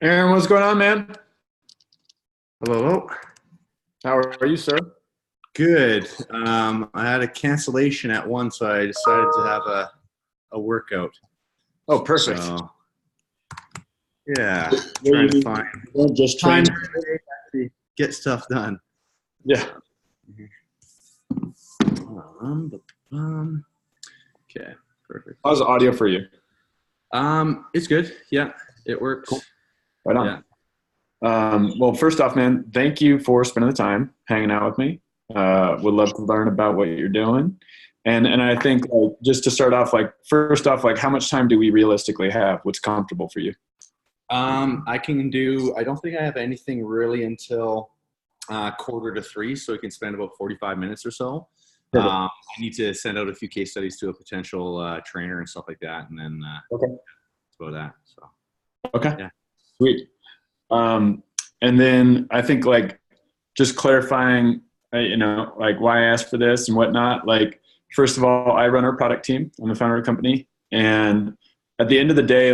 Aaron, what's going on, man? Hello, hello. How are you, sir? Good. I had a cancellation at one, so I decided to have a workout. Oh, perfect. So yeah, Well, trying to you find don't just time train. to actually get stuff done. Yeah. Okay, perfect. How's the audio for you? It's good. Yeah, it works. Cool. Right Yeah. on. Well, first off, man, thank you for spending the time hanging out with me. Would love to learn about what you're doing. And I think just to start off, first off, how much time do we realistically have? What's comfortable for you? I can do. I don't think I have anything really until quarter to three, so we can spend about 45 minutes or so. Perfect. I need to send out a few case studies to a potential trainer and stuff like that, and then Okay. that's about that. So Okay. yeah. Sweet. And then I think just clarifying, why I asked for this and whatnot. First of all, I run our product team. I'm the founder of the company. And at the end of the day,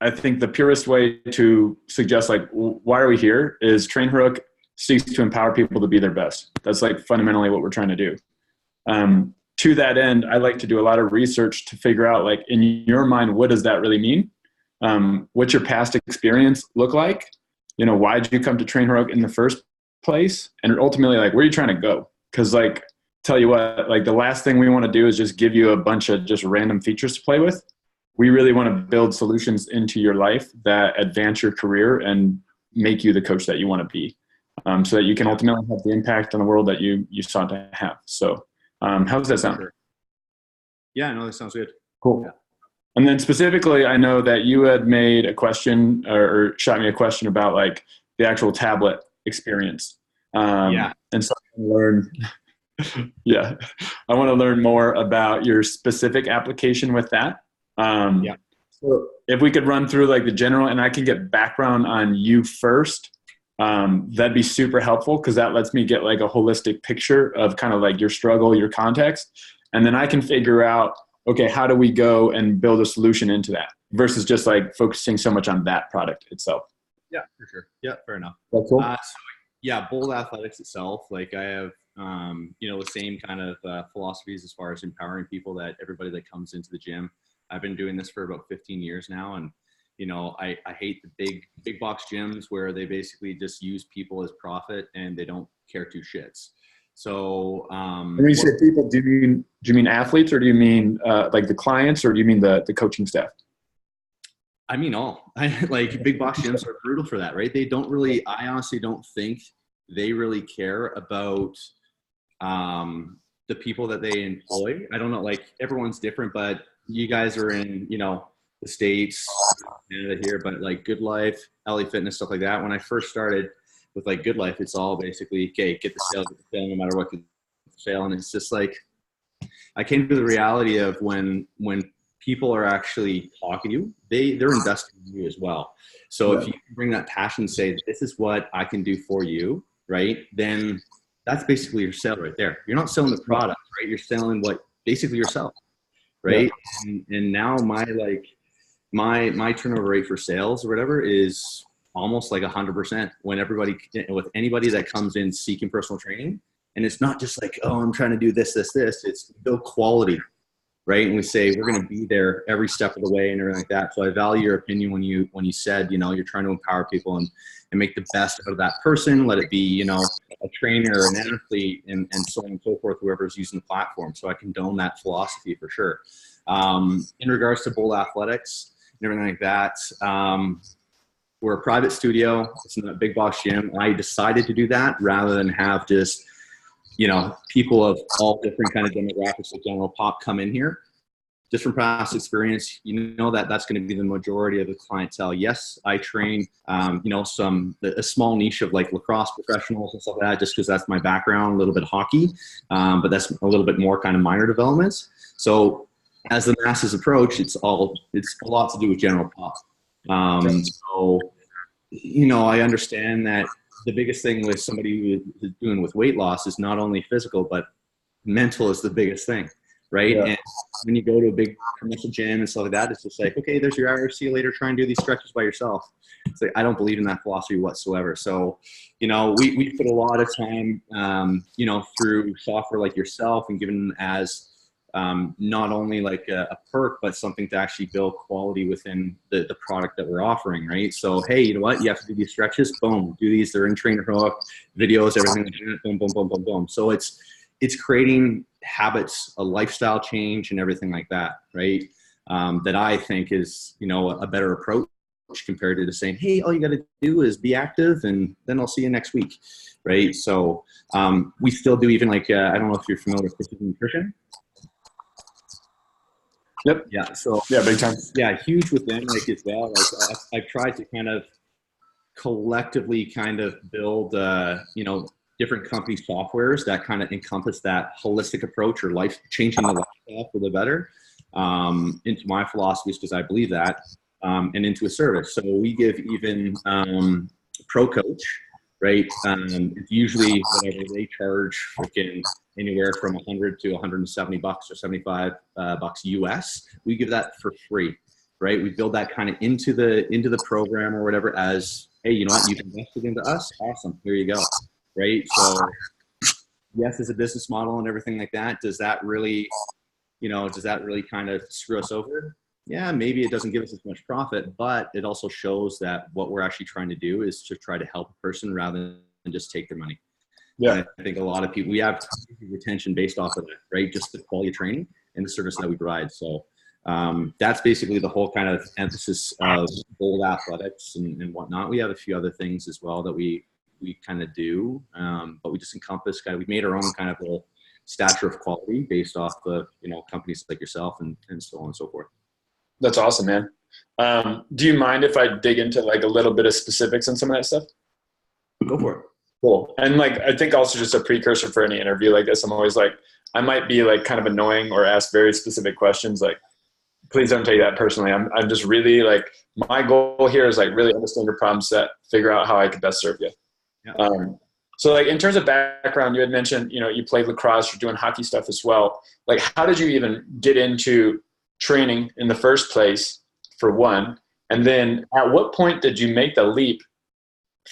I think the purest way to suggest why are we here is Train Heroic seeks to empower people to be their best. That's fundamentally what we're trying to do. To that end, I like to do a lot of research to figure out in your mind, what does that really mean? What's your past experience look like? Why did you come to Train Heroic in the first place? And ultimately, where are you trying to go? Because tell you what, the last thing we want to do is just give you a bunch of just random features to play with. We really want to build solutions into your life that advance your career and make you the coach that you want to be, so that you can ultimately have the impact on the world that you sought to have. So how does that sound? Sure. Yeah, no, that sounds good. Cool. Yeah. And then specifically, I know that you had made a question or shot me a question about the actual tablet experience. Yeah. And so I want to learn, yeah, I want to learn more about your specific application with that. Yeah. So if we could run through the general, and I can get background on you first, that'd be super helpful because that lets me get a holistic picture of kind of your struggle, your context, and then I can figure out, okay, how do we go and build a solution into that versus just focusing so much on that product itself. Yeah, for sure. Yeah, fair enough. That's cool. So yeah, Bold Athletics itself, I have, the same kind of philosophies as far as empowering people that everybody that comes into the gym. I've been doing this for about 15 years now. And, I hate the big box gyms where they basically just use people as profit and they don't care two shits. So when you say people, do you mean athletes, or do you mean the clients, or do you mean the coaching staff? I mean, all big box gyms are brutal for that, right? They don't really, I honestly don't think they really care about the people that they employ. I don't know, everyone's different, but you guys are in, the States, Canada here, but Good Life, LA Fitness, stuff like that. When I first started with Good Life, it's all basically, okay, get the sale, no matter what, get the sale. And it's just I came to the reality of when people are actually talking to you, they're investing in you as well. So if you bring that passion, say, this is what I can do for you, right? Then that's basically your sale right there. You're not selling the product, right? You're selling basically yourself, right? Yeah. And now my turnover rate for sales or whatever is almost 100% with anybody that comes in seeking personal training. And it's not just oh, I'm trying to do this. It's build quality, right? And we say we're going to be there every step of the way and everything like that. So I value your opinion when you said, you're trying to empower people and make the best out of that person. Let it be, a trainer, an athlete, and so on and so forth, whoever's using the platform. So I condone that philosophy for sure. In regards to Bold Athletics and everything like that, we're a private studio. It's not a big box gym. I decided to do that rather than have just people of all different kind of demographics like general pop come in here. Just from past experience, that's going to be the majority of the clientele. Yes, I train, a small niche of lacrosse professionals and stuff like that, just because that's my background, a little bit hockey, but that's a little bit more kind of minor developments. So as the masses approach, it's a lot to do with general pop. So, I understand that the biggest thing with somebody who is doing with weight loss is not only physical, but mental is the biggest thing, right? Yeah. And when you go to a big commercial gym and stuff like that, it's just like, okay, there's your hour. See you later. Try and do these stretches by yourself. It's like, I don't believe in that philosophy whatsoever. So, you know, we put a lot of time, you know, through software like yourself and given as not only like a perk, but something to actually build quality within the product that we're offering, right? So, hey, you know what? You have to do these stretches. Boom, do these. They're in Trainer Hook, videos, everything like that. Boom, boom, boom, boom, boom. So it's creating habits, a lifestyle change, and everything like that, right? That I think is, you know, a better approach compared to just saying, hey, all you got to do is be active and then I'll see you next week, right? So we still do even like, I don't know if you're familiar with precision nutrition. Yep. Yeah. So yeah, big time. Yeah, huge with them like as well. Like I've tried to kind of collectively kind of build, you know, different company softwares that kind of encompass that holistic approach or life changing the lifestyle for the better into my philosophies because I believe that and into a service. So we give even Pro Coach, right? It's usually whatever they charge, freaking anywhere from 100 to 170 bucks or 75 bucks US. We give that for free, right? We build that kind of into the program or whatever as, hey, you know what? You've invested into us. Awesome. Here you go. Right. So yes, as a business model and everything like that, does that really kind of screw us over? Yeah, maybe it doesn't give us as much profit, but it also shows that what we're actually trying to do is to try to help a person rather than just take their money. Yeah. And I think a lot of people, we have retention based off of that, right? Just the quality of training and the service that we provide. So that's basically the whole kind of emphasis of Bold Athletics and whatnot. We have a few other things as well that we kind of do, but we just encompass we made our own kind of little stature of quality based off the, you know, companies like yourself and so on and so forth. That's awesome, man. Do you mind if I dig into like a little bit of specifics on some of that stuff? Go for it. Cool. And like, I think also just a precursor for any interview like this, I'm always like, I might be like kind of annoying or ask very specific questions. Like, please don't take that personally. I'm just really like, my goal here is like really understand your problem set, figure out how I can best serve you. Yeah. So like in terms of background, you had mentioned, you know, you played lacrosse, you're doing hockey stuff as well. Like, how did you even get into training in the first place, for one? And then at what point did you make the leap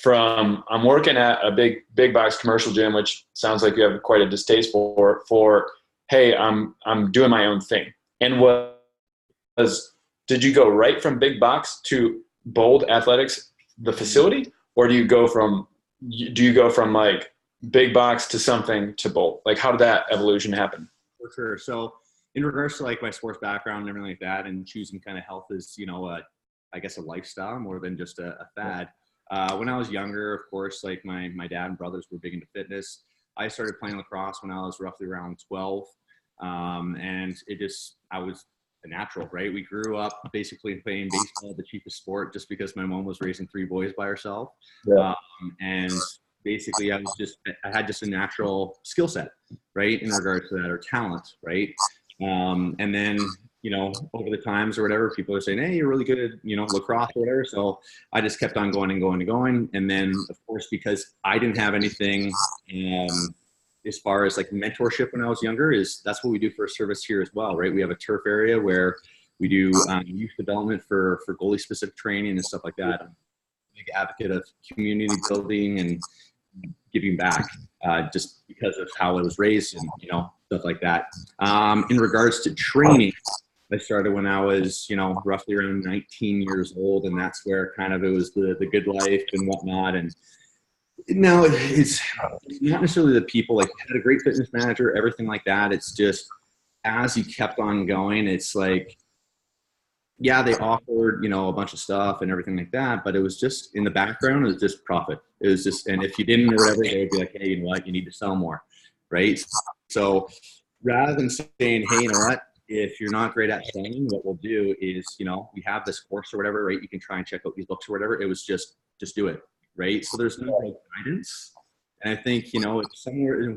from I'm working at a big box commercial gym, which sounds like you have quite a distaste for hey, I'm doing my own thing? And did you go right from big box to Bold Athletics, the facility, or do you go from like big box to something to Bold? Like, how did that evolution happen? For sure. So in regards to like my sports background and everything like that, and choosing kind of health as, you know, I guess a lifestyle more than just a fad. When I was younger, of course, like my dad and brothers were big into fitness. I started playing lacrosse when I was roughly around 12. And I was a natural, right? We grew up basically playing baseball, the cheapest sport, just because my mom was raising 3 boys by herself. Yeah. And basically I had just a natural skill set, right? In regards to that, or talent, right? And then, you know, over the times or whatever, people are saying, hey, you're really good at, you know, lacrosse or whatever. So I just kept on going and going and going. And then of course, because I didn't have anything, as far as like mentorship when I was younger, that's what we do for a service here as well, right? We have a turf area where we do youth development for goalie specific training and stuff like that. I'm a big advocate of community building and giving back, just because of how I was raised and, you know, stuff like that. In regards to training, I started when I was, you know, roughly around 19 years old, and that's where kind of it was the good life and whatnot. And now it's not necessarily the people, like, I had a great fitness manager, everything like that. It's just as you kept on going, it's like, yeah, they offered, you know, a bunch of stuff and everything like that, but it was just in the background, it was just profit. It was just, and if you didn't or whatever, they would be like, hey, you know what, you need to sell more, right? So rather than saying, hey, you know what, if you're not great at selling, what we'll do is, you know, we have this course or whatever, right? You can try and check out these books or whatever. It was just do it, right? So there's no guidance. And I think, you know, if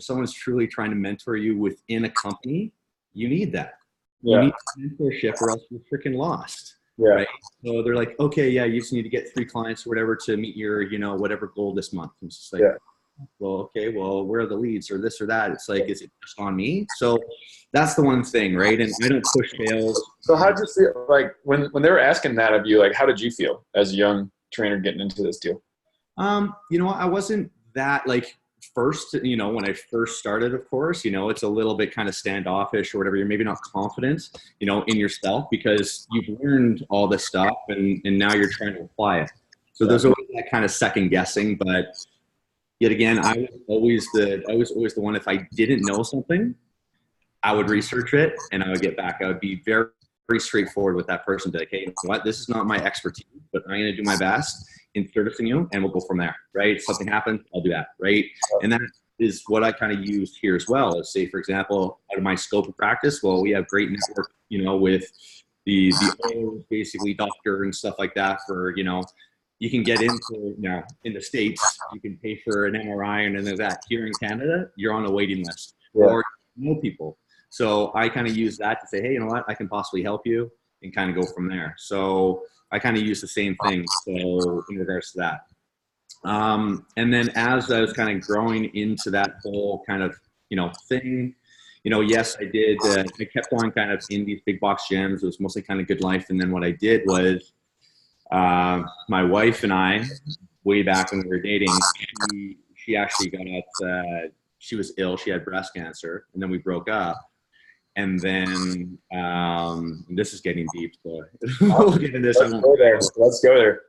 someone's truly trying to mentor you within a company, you need that. You need mentorship or else you're freaking lost. Yeah. Right. So they're like, okay, yeah, you just need to get 3 clients or whatever to meet your, you know, whatever goal this month. And it's just like, well, okay, well, where are the leads or this or that? It's like, is it just on me? So that's the one thing, right? And I don't push sales. So how did you feel like when they were asking that of you? Like, how did you feel as a young trainer getting into this deal? You know, I wasn't that like first, you know, when I first started, of course, you know, it's a little bit kind of standoffish or whatever. You're maybe not confident, you know, in yourself because you've learned all this stuff and now you're trying to apply it. So there's always that kind of second guessing, but yet again, I was always the one, if I didn't know something, I would research it and I would get back. I would be very, very straightforward with that person. Be like, hey, you know what? This is not my expertise, but I'm going to do my best in servicing you, and we'll go from there, right? If something happens, I'll do that, right? And that is what I kind of used here as well. As say, for example, out of my scope of practice, well, we have great network, you know, with the basically doctor and stuff like that for, you know, you can get into, you know, in the States, you can pay for an MRI and then that. Here in Canada, you're on a waiting list or you know people. So I kind of use that to say, hey, you know what, I can possibly help you and kind of go from there. So I kind of use the same thing. So in regards to that. And then as I was kind of growing into that whole kind of, you know, thing, you know, yes, I did. I kept on kind of in these big box gyms. It was mostly kind of Good Life. And then what I did was my wife and I, way back when we were dating, she actually got she was ill. She had breast cancer. And then we broke up. And then this is getting deep, so we'll get into this. Let's go there.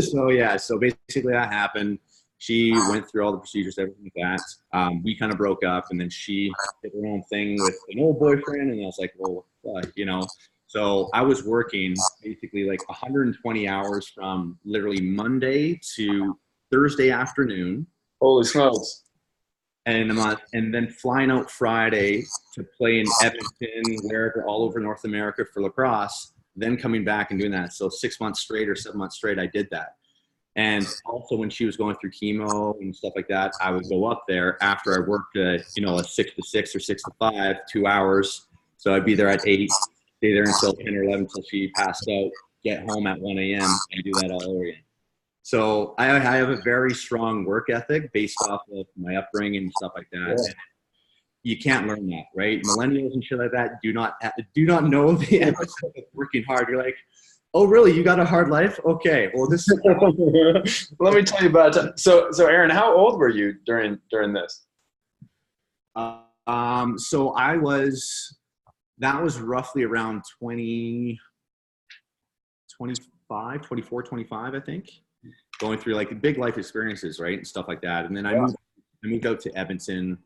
So yeah, so basically that happened. She went through all the procedures, everything like that. We kind of broke up, and then she did her own thing with an old boyfriend, and I was like, well, fuck, you know. So I was working basically like 120 hours from literally Monday to Thursday afternoon. Holy smokes. And a month, and then flying out Friday to play in Edmonton, wherever, all over North America for lacrosse, then coming back and doing that. So 6 months straight or 7 months straight, I did that. And also when she was going through chemo and stuff like that, I would go up there after I worked, you know, a 6 to 6 or 6 to 5, 2 hours. So I'd be there at 8, stay there until 10 or 11 until she passed out, get home at 1 a.m. and do that all over again. So I have a very strong work ethic based off of my upbringing and stuff like that. Yeah. And you can't learn that, right? Millennials and shit like that do not know the emphasis of working hard. You're like, oh, really? You got a hard life? Okay. Well, this is let me tell you about it. So Aaron, how old were you during this? So that was roughly around 20, 25, 24, 25, I think. Going through like big life experiences, right, and stuff like that. And then I moved out to Edmonton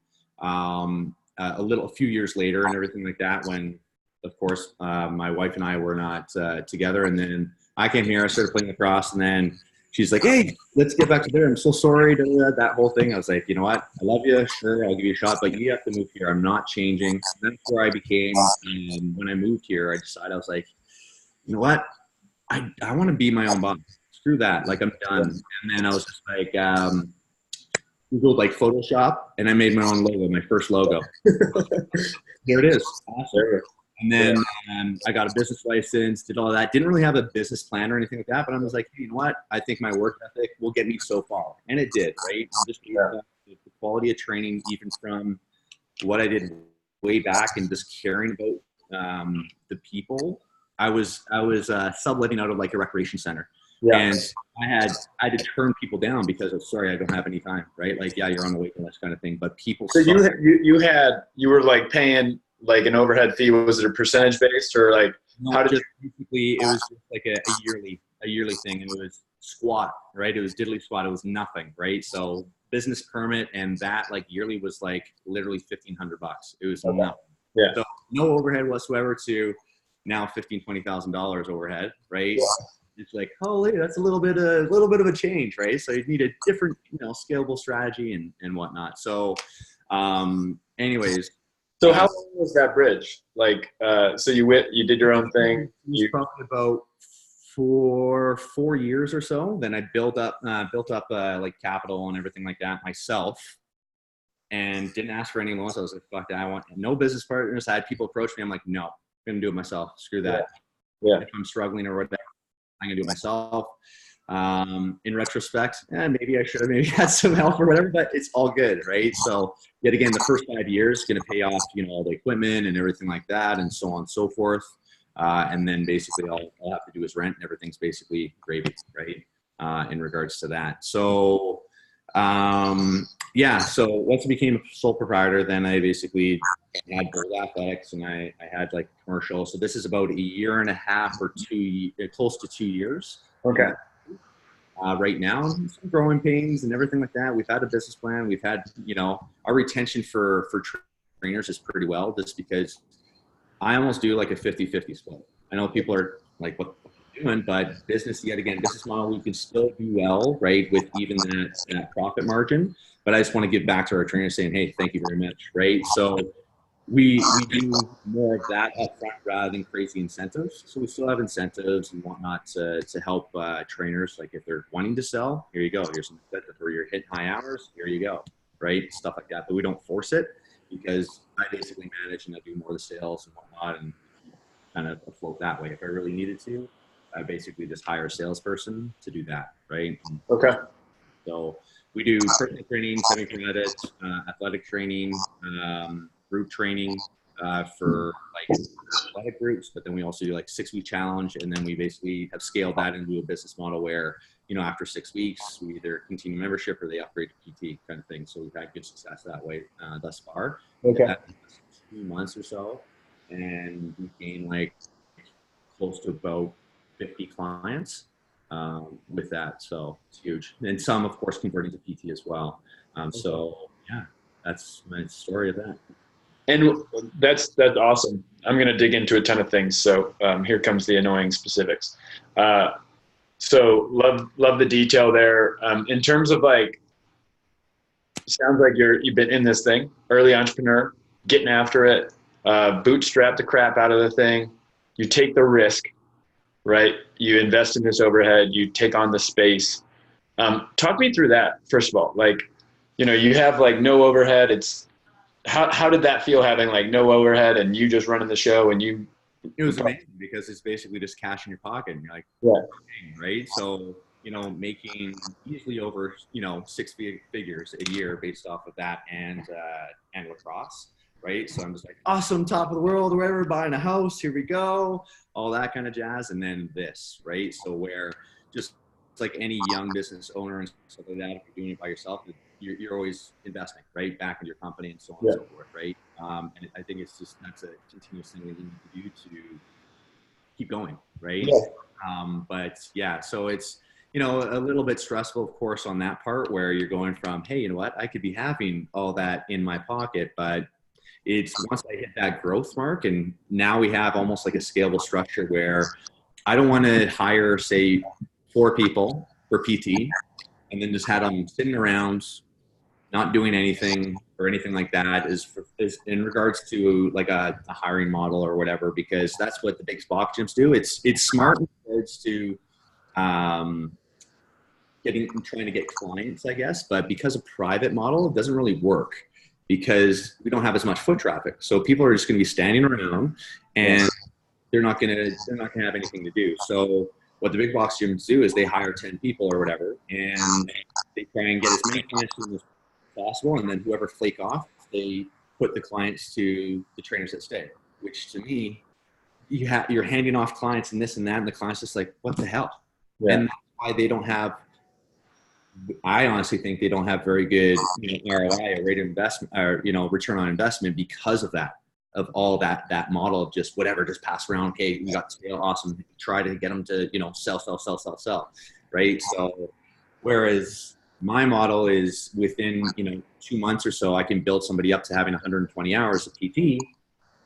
a few years later and everything like that. When, of course, my wife and I were not together. And then I came here, I started playing lacrosse, and then she's like, "Hey, let's get back together. I'm so sorry," that whole thing. I was like, you know what? I love you. Sure, I'll give you a shot, but you have to move here. I'm not changing. And that's where I became. When I moved here, I decided, I was like, you know what? I want to be my own boss. Screw that, like I'm done. And then I was just like, Googled like Photoshop, and I made my own logo, my first logo. Here it is. Awesome. And then I got a business license, did all that. Didn't really have a business plan or anything like that, but I was like, hey, you know what? I think my work ethic will get me so far. And it did, right? Just the quality of training, even from what I did way back and just caring about the people. I was subletting out of like a recreation center. Yeah. And I had to turn people down because of, sorry, I don't have any time, right? Like, yeah, you're on the waiting list kind of thing. But people. So you were like paying like an overhead fee. Was it a percentage based or like how did it? Basically, it was just like a yearly thing, and it was squat, right? It was diddly squat. It was nothing, right? So business permit and that like yearly was like literally $1,500. It was nothing. Yeah. So no overhead whatsoever to now $20,000 overhead, right? Yeah. It's like, holy, that's a little bit of a change, right? So you need a different, scalable strategy and whatnot. So, anyways. So how long was that bridge? Like, so you did your own thing. It was probably about four years or so. Then I built up like capital and everything like that myself, and didn't ask for any loans. I was like, fuck that. I want no business partners. I had people approach me. I'm like, no, I'm gonna do it myself. Screw that. Yeah. If I'm struggling or whatever, I'm gonna do it myself. In retrospect, maybe I should have maybe had some help or whatever, but it's all good, right? So yet again, the first 5 years going to pay off, all the equipment and everything like that, and so on and so forth. And then basically all I'll have to do is rent, and everything's basically gravy, right? In regards to that. So so once I became a sole proprietor, then I basically had Bold Athletics, and I had like commercial. So this is about a year and a half or close to 2 years. Okay. Right now, some growing pains and everything like that. We've had a business plan. We've had, our retention for trainers is pretty well, just because I almost do like a 50-50 split. I know people are like, what are you doing? But business model, we can still do well, right, with even that profit margin. But I just want to give back to our trainers saying, hey, thank you very much, right? So we do more of that upfront rather than crazy incentives. So we still have incentives and whatnot to help trainers. Like if they're wanting to sell, here you go. Here's some incentive. Or you're hitting high hours, here you go, right? Stuff like that. But we don't force it, because I basically manage and I do more of the sales and whatnot, and kind of afloat that way. If I really needed to, I basically just hire a salesperson to do that, right? Okay. So we do personal training, semi-credit, athletic training, group training for like athletic groups, but then we also do like 6-week challenge, and then we basically have scaled that into a business model where, after 6 weeks, we either continue membership or they upgrade to PT kind of thing. So we've had good success that way thus far. Okay. 2 months or so, and we gained like close to about 50 clients with that. So it's huge. And some, of course, converting to PT as well. So yeah, that's my story of that. And that's awesome. I'm going to dig into a ton of things. So here comes the annoying specifics. So love the detail there. In terms of like, sounds like you've been in this thing, early entrepreneur, getting after it, bootstrap the crap out of the thing. You take the risk, right? You invest in this overhead, you take on the space. Talk me through that, first of all. Like, you have like no overhead. How did that feel, having like no overhead and you just running the show? And it was amazing, because it's basically just cash in your pocket, and you're like, yeah, right? So, making easily over, 6 figures a year based off of that and lacrosse, right? So I'm just like, awesome, top of the world, wherever, buying a house, here we go, all that kind of jazz. And then this, right? So where just like any young business owner and stuff like that, if you're doing it by yourself, you're always investing, right, back into your company and so on and so forth, right? And I think it's just, that's a continuous thing that you need to do to keep going, right? Yeah. But yeah, so it's, a little bit stressful, of course, on that part, where you're going from, hey, you know what, I could be having all that in my pocket, but it's once I hit that growth mark, and now we have almost like a scalable structure where I don't want to hire, say, 4 people for PT and then just have them sitting around not doing anything or anything like that, is in regards to like a hiring model or whatever, because that's what the big box gyms do. It's smart in regards to trying to get clients, I guess, but because a private model, it doesn't really work, because we don't have as much foot traffic. So people are just going to be standing around, and they're not going to have anything to do. So what the big box gyms do is they hire 10 people or whatever, and they try and get as many clients as possible. And then whoever flake off, they put the clients to the trainers that stay, which to me, you're handing off clients and this and that. And the client's just like, what the hell? Yeah. And that's why they don't have, I honestly think they don't have very good ROI or rate of investment, or return on investment, because of that, of all that model of just whatever, just pass around. Okay, we got sale, awesome. Try to get them to sell, right? So whereas my model is within 2 months or so, I can build somebody up to having 120 hours of PT.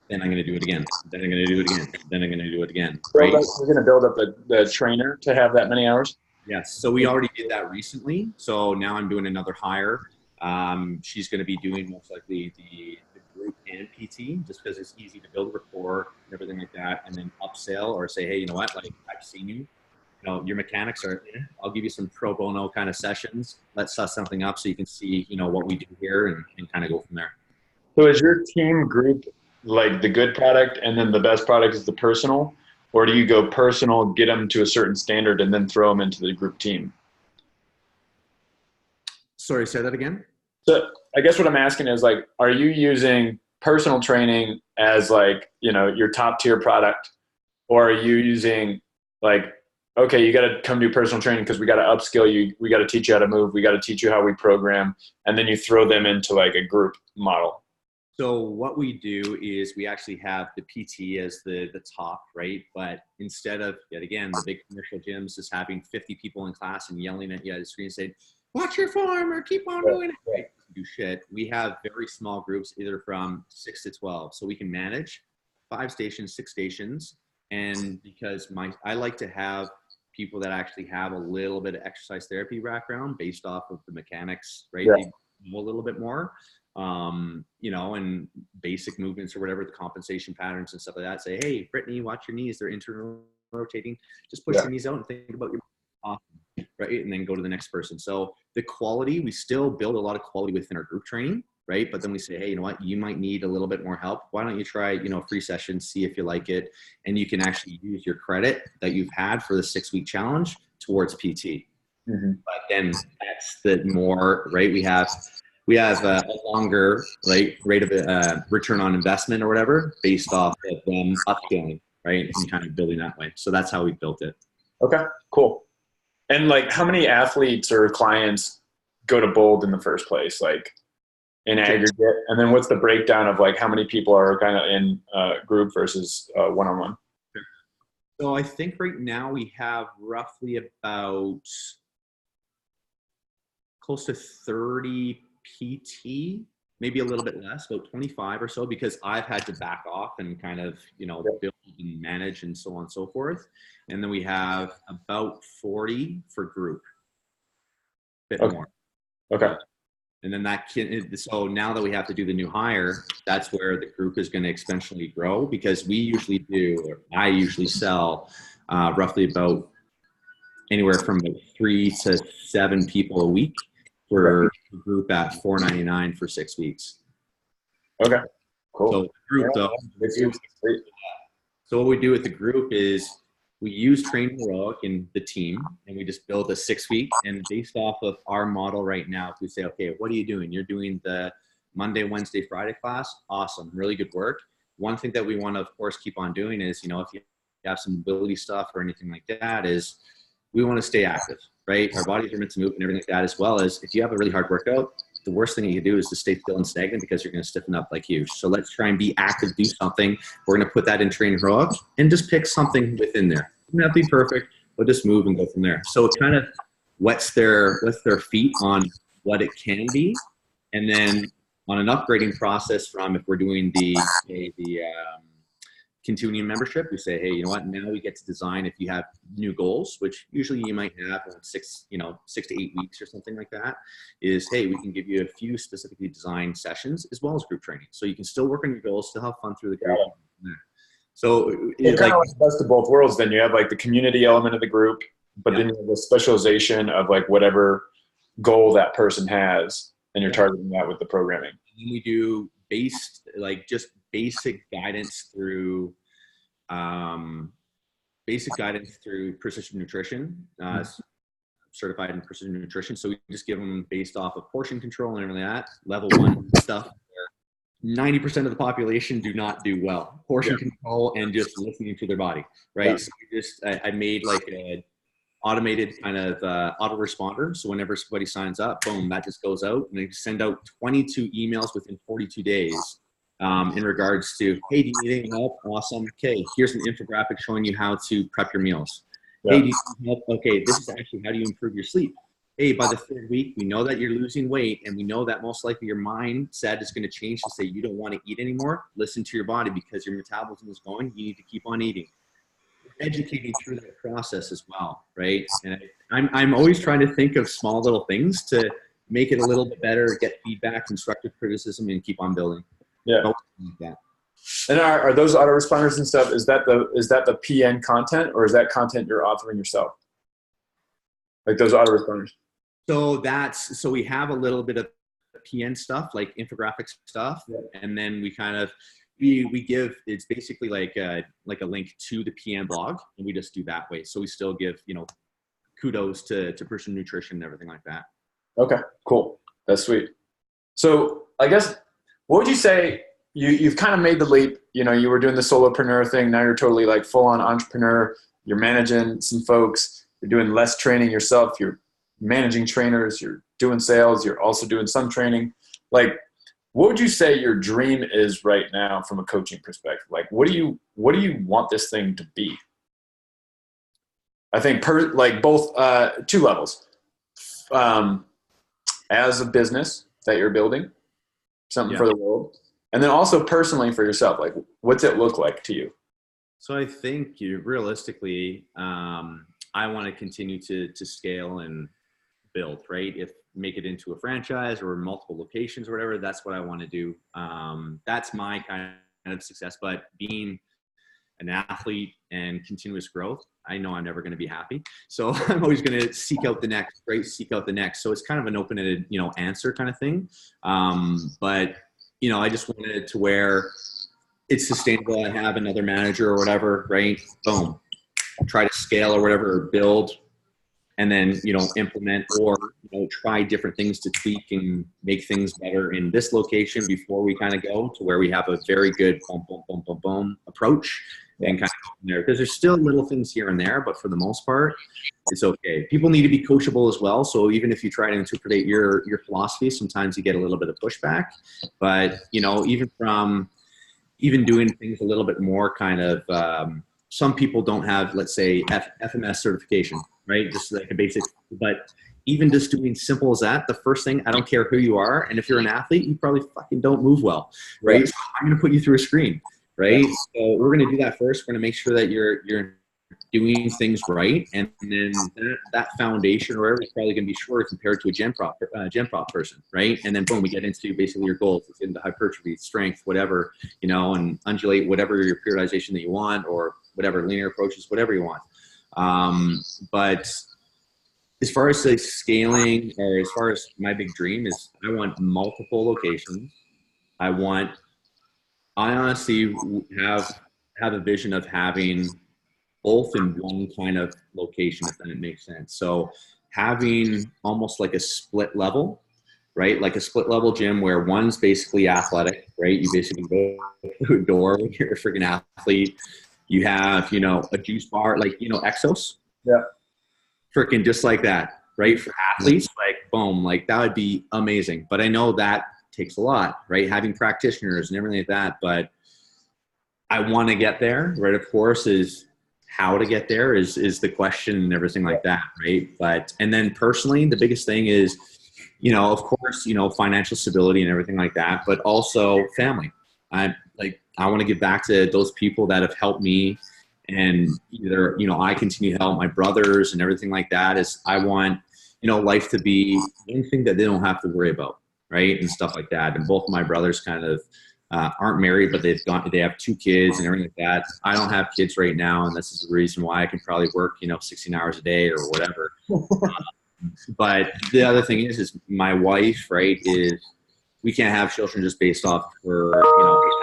Then I'm going to do it again. Then I'm going to do it again. Then I'm going to do it again. Right? We're going to build up the trainer to have that many hours. Yes. So we already did that recently. So now I'm doing another hire. She's going to be doing most likely the group and PT, just because it's easy to build rapport and everything like that, and then upsell or say, hey, you know what? Like, I've seen you. Your mechanics are. I'll give you some pro bono kind of sessions. Let's set something up so you can see, what we do here, and kind of go from there. So is your team group like the good product, and then the best product is the personal? Or do you go personal, get them to a certain standard, and then throw them into the group team? Sorry, say that again. So I guess what I'm asking is like, are you using personal training as like, your top tier product, or are you using like, okay, you got to come do personal training because we got to upskill you. We got to teach you how to move. We got to teach you how we program. And then you throw them into like a group model. So what we do is we actually have the PT as the top, right? But instead of, yet again, the big commercial gyms just having 50 people in class and yelling at you at the screen saying, watch your form or keep on doing it. Right? Do shit. We have very small groups, either from 6 to 12. So we can manage 5 stations, 6 stations. And because I like to have people that actually have a little bit of exercise therapy background based off of the mechanics, right? Yeah. They know a little bit more, and basic movements or whatever, the compensation patterns and stuff like that. Say, hey, Brittany, watch your knees. They're internal rotating. Just push your knees out and think about your awesome, right? And then go to the next person. So the quality, we still build a lot of quality within our group training, right? But then we say, hey, you know what? You might need a little bit more help. Why don't you try, a free session, see if you like it, and you can actually use your credit that you've had for the 6-week challenge towards PT. Mm-hmm. But then that's the more, right? We have a longer rate of return on investment or whatever based off of them upscaling, right? And kind of building that way. So that's how we built it. Okay, cool. And like, how many athletes or clients go to Bold in the first place, like in aggregate? And then what's the breakdown of like how many people are kind of in group versus one-on-one? So I think right now we have roughly about close to 30 PT, maybe a little bit less, about 25 or so, because I've had to back off and kind of, build and manage and so on and so forth. And then we have about 40 for group, bit more. Okay. And then so now that we have to do the new hire, that's where the group is going to exponentially grow, because I usually sell roughly about anywhere from 3 to 7 people a week for a group at $4.99 for 6 weeks. Okay, cool. So group So what we do with the group is we use Train Heroic in the team, and we just build a 6-week. And based off of our model right now, if we say, okay, what are you doing? You're doing the Monday, Wednesday, Friday class. Awesome. Really good work. One thing that we want to, of course, keep on doing is, if you have some mobility stuff or anything like that, is we want to stay active, right? Our bodies are meant to move and everything like that, as well as if you have a really hard workout, the worst thing you can do is to stay still and stagnant, because you're going to stiffen up like huge. So let's try and be active, do something. We're going to put that in Train Heroic and just pick something within there. It doesn't have to be perfect, but just move and go from there. So it kind of wets their feet on what it can be. And then on an upgrading process from, if we're doing the continuing membership, we say, hey, you know what, now we get to design, if you have new goals, which usually you might have in 6 to 8 weeks or something like that, is, hey, we can give you a few specifically designed sessions as well as group training. So you can still work on your goals, still have fun through the group. Yeah. So it's kind of like the best of both worlds. Then you have like the community element of the group, but then you have the specialization of like whatever goal that person has, and you're targeting that with the programming. And we do just basic guidance through Precision Nutrition, certified in Precision Nutrition. So we just give them based off of portion control and everything like that, level 1 stuff where 90% of the population do not do well. Portion control and just listening to their body, right? Yeah. So I made like a automated kind of autoresponder. So whenever somebody signs up, boom, that just goes out, and they send out 22 emails within 42 days in regards to, hey, do you need any help? Awesome. Okay, here's an infographic showing you how to prep your meals. Yeah. Hey, do you need help? Okay, this is actually how do you improve your sleep. Hey, by the 3rd week, we know that you're losing weight, and we know that most likely your mindset is going to change to say you don't want to eat anymore. Listen to your body, because your metabolism is going. You need to keep on eating. Educating through that process as well, right? And I'm always trying to think of small little things to make it a little bit better, get feedback, constructive criticism, and keep on building. Yeah. Like that. And are those autoresponders and stuff? Is that the PN content, or is that content you're authoring yourself? Like those autoresponders. So we have a little bit of PN stuff, like infographic stuff, and then we kind of, we give, it's basically like a link to the PN blog, and we just do that way. So we still give, kudos to Precision Nutrition and everything like that. Okay, cool. That's sweet. So I guess, what would you say, you've kind of made the leap, you were doing the solopreneur thing. Now you're totally like full on entrepreneur. You're managing some folks. You're doing less training yourself. You're managing trainers. You're doing sales. You're also doing some training. Like, what would you say your dream is right now from a coaching perspective? Like, what do you want this thing to be? I think both, two levels. As a business that you're building, something for the world, and then also personally for yourself. Like, what's it look like to you? So I think realistically, I want to continue to scale and build, right? If make it into a franchise or multiple locations or whatever, that's what I want to do. That's my kind of success. But being an athlete and continuous growth, I know I'm never going to be happy. So I'm always going to seek out the next, right? Seek out the next. So it's kind of an open-ended, answer kind of thing. But, I just wanted it to where it's sustainable. I have another manager or whatever, right? Boom. Try to scale or whatever, or build, and then, implement or, try different things to tweak and make things better in this location before we kind of go to where we have a very good boom, boom, boom, boom, boom approach and kind of go from there. Because there's still little things here and there, but for the most part, it's okay. People need to be coachable as well. So even if you try to interpret your philosophy, sometimes you get a little bit of pushback. But, even doing things a little bit more kind of, some people don't have, let's say, FMS certification, right? Just like a basic, but even just doing simple as that, the first thing, I don't care who you are. And if you're an athlete, you probably fucking don't move well, right? So I'm going to put you through a screen, right? So we're going to do that first. We're going to make sure that you're doing things right. And then that foundation or whatever is probably going to be shorter compared to a gen prop person, right? And then boom, we get into basically your goals. It's into hypertrophy, strength, whatever, and undulate, whatever your periodization that you want, or whatever linear approaches, whatever you want. But as far as like scaling, or as far as my big dream is, I want multiple locations. I honestly have a vision of having both in one kind of location, if that makes sense. So having almost like a split level, right? Like a split level gym where one's basically athletic, right? You basically go through a door when you're a freaking athlete. You have, a juice bar, like, Exos. Yeah. Freaking just like that, right? For athletes, like, boom, like that would be amazing. But I know that takes a lot, right? Having practitioners and everything like that. But I want to get there, right? Of course, is how to get there is the question and everything like that, right? But, and then personally, the biggest thing is, of course, financial stability and everything like that, but also family. I want to give back to those people that have helped me, and either, I continue to help my brothers and everything like that. Is I want, life to be anything that they don't have to worry about, right? And stuff like that. And both of my brothers kind of aren't married, but they have 2 kids and everything like that. I don't have kids right now, and this is the reason why I can probably work, 16 hours a day or whatever. But the other thing is my wife, right, is we can't have children just based off her,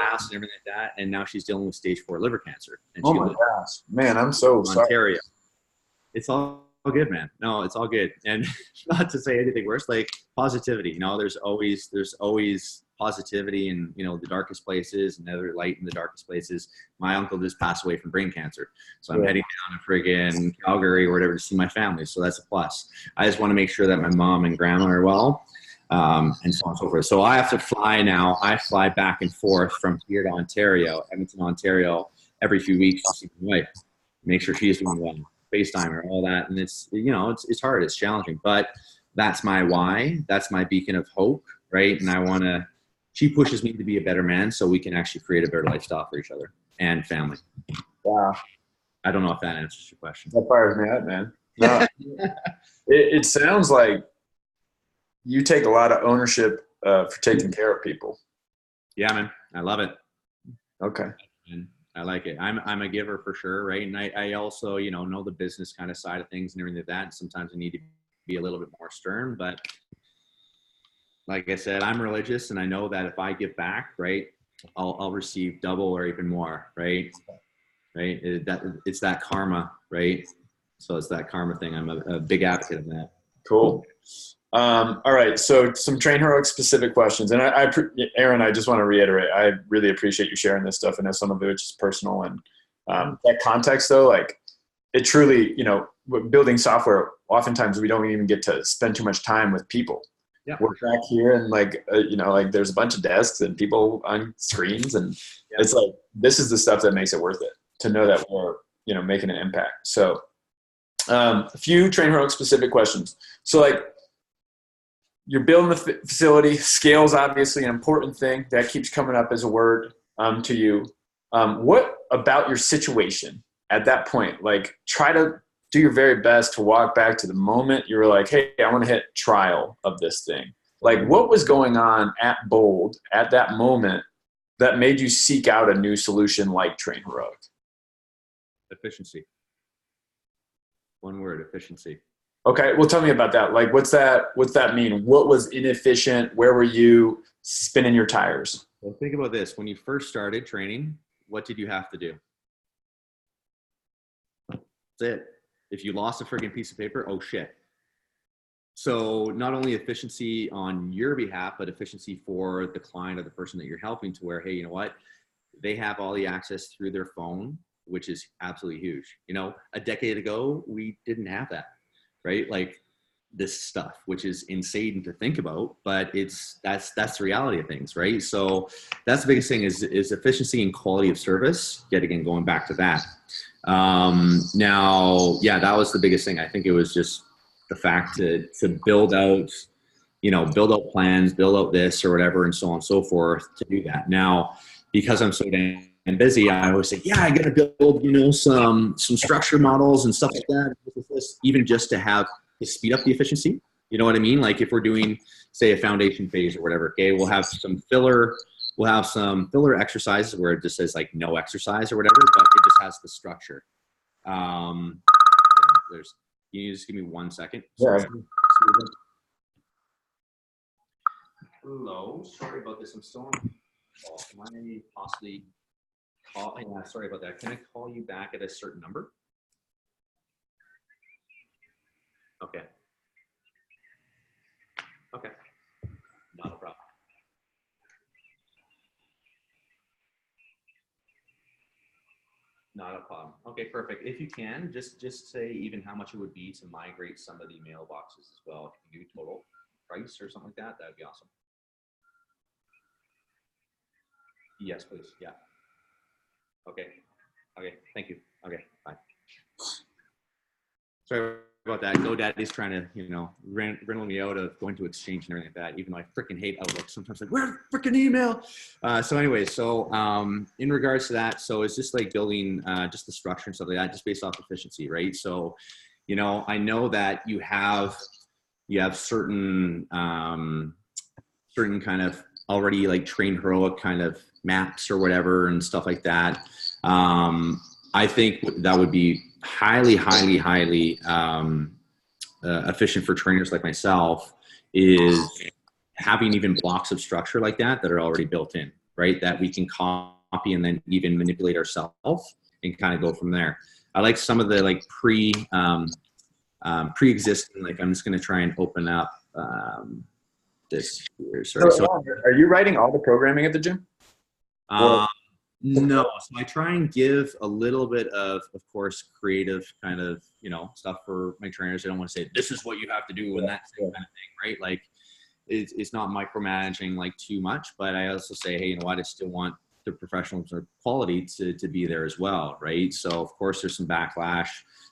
past and everything like that. And now she's dealing with stage 4 liver cancer. And oh my gosh, man, I'm so sorry. Ontario. It's all good, man. No, it's all good. And not to say anything worse, like positivity, there's always positivity in, the darkest places, and another light in the darkest places. My uncle just passed away from brain cancer. So I'm heading down to friggin' Calgary or whatever to see my family. So that's a plus. I just want to make sure that my mom and grandma are well. And so on and so forth. So I have to fly now. I fly back and forth from here to Ontario, Edmonton, Ontario, every few weeks to see my wife, make sure she's doing well, FaceTime her, all that. And it's, it's hard, it's challenging, but that's my why. That's my beacon of hope, right? And she pushes me to be a better man so we can actually create a better lifestyle for each other and family. Wow. I don't know if that answers your question. That fires me up, man. No, it sounds like you take a lot of ownership for taking care of people. Yeah, man. I love it. Okay. And I like it. I'm a giver for sure, right? And I also, know the business kind of side of things and everything like that. And sometimes I need to be a little bit more stern. But like I said, I'm religious, and I know that if I give back, right, I'll receive double or even more, right? Right. It's that karma, right? So it's that karma thing. I'm a big advocate of that. Cool. All right. So some Train Heroic specific questions. And Aaron, I just want to reiterate, I really appreciate you sharing this stuff. I know some of it is personal, and that context though, like it truly, building software, oftentimes we don't even get to spend too much time with people. Yeah. We're back here and like there's a bunch of desks and people on screens, and it's like, this is the stuff that makes it worth it, to know that we're, making an impact. So a few Train Heroic specific questions. So like, you're building the facility. Scale is obviously an important thing that keeps coming up as a word to you. What about your situation at that point? Like, try to do your very best to walk back to the moment you were like, hey, I want to hit trial of this thing. Like, what was going on at Bold at that moment that made you seek out a new solution like Train Heroic? Efficiency. One word, efficiency. Okay, well, tell me about that. Like, what's that mean? What was inefficient? Where were you spinning your tires? Well, think about this. When you first started training, what did you have to do? That's it. If you lost a freaking piece of paper, oh shit. So not only efficiency on your behalf, but efficiency for the client or the person that you're helping, to where, hey, you know what? They have all the access through their phone, which is absolutely huge. A decade ago, we didn't have that. Right? Like this stuff, which is insane to think about, but that's the reality of things, right? So that's the biggest thing is efficiency and quality of service. Yet again, going back to that. Now, yeah, that was the biggest thing. I think it was just the fact to build out, build out plans, build out this or whatever, and so on and so forth to do that. Now, because I'm so damn busy, I always say, yeah, I got to build, some structure models and stuff like that, even just to speed up the efficiency. You know what I mean? Like if we're doing, say, a foundation phase or whatever, okay, we'll have some filler exercises where it just says like no exercise or whatever, but it just has the structure. Can you just give me 1 second? Sorry. Yeah. Hello, sorry about this. I'm still on call. Can I possibly sorry about that. Can I call you back at a certain number? Okay. Okay. Not a problem. Not a problem. Okay, perfect. If you can, just say even how much it would be to migrate some of the mailboxes as well. If you can do total price or something like that, that'd be awesome. Yes, please. Yeah. Okay. Okay. Thank you. Okay. Bye. Sorry about that. GoDaddy's trying to, wriggle me out of going to Exchange and everything like that, even though I freaking hate Outlook. Sometimes like, where's the freaking email? In regards to that, so it's just like building just the structure and stuff like that, just based off efficiency, right? So, I know that you have certain kind of already like Train Heroic kind of maps or whatever and stuff like that. I think that would be highly efficient for trainers like myself, is having even blocks of structure like that are already built in, right? That we can copy and then even manipulate ourselves and kind of go from there. I like some of the like pre-existing, like I'm just going to try and open up this here. Sorry. So are you writing all the programming at the gym? No. So I try and give a little bit of course, creative kind of, stuff for my trainers. I don't want to say this is what you have to do and that kind of thing, right? Like it's not micromanaging like too much, but I also say, hey, I just still want the professional quality to be there as well, right? So of course there's some backlash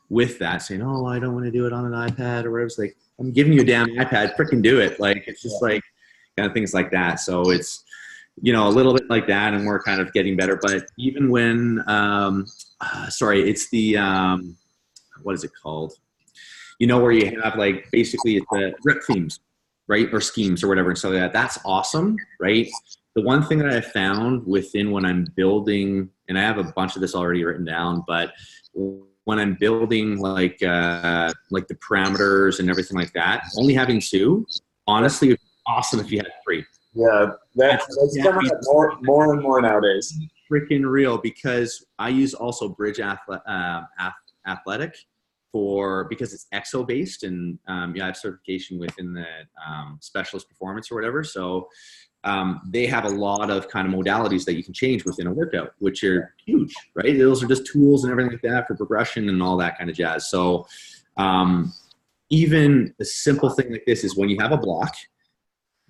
with that, saying, oh, I don't want to do it on an iPad or whatever. It's like, I'm giving you a damn iPad, freaking do it. Like, it's just like kind of things like that. So it's, a little bit like that, and we're kind of getting better. But even when, it's the, what is it called? Where you have like, basically it's the rep themes, right? Or schemes or whatever. And so that's awesome, right? The one thing that I found within when I'm building, and I have a bunch of this already written down, but when I'm building like the parameters and everything like that, only having 2, honestly, it would be awesome if you had 3. Yeah, that's coming up more and more nowadays. Freaking real, because I use also Bridge Athletic because it's EXO based, and yeah, I have certification within the specialist performance or whatever. So they have a lot of kind of modalities that you can change within a workout, which are huge, right? Those are just tools and everything like that for progression and all that kind of jazz. So even a simple thing like this is when you have a block,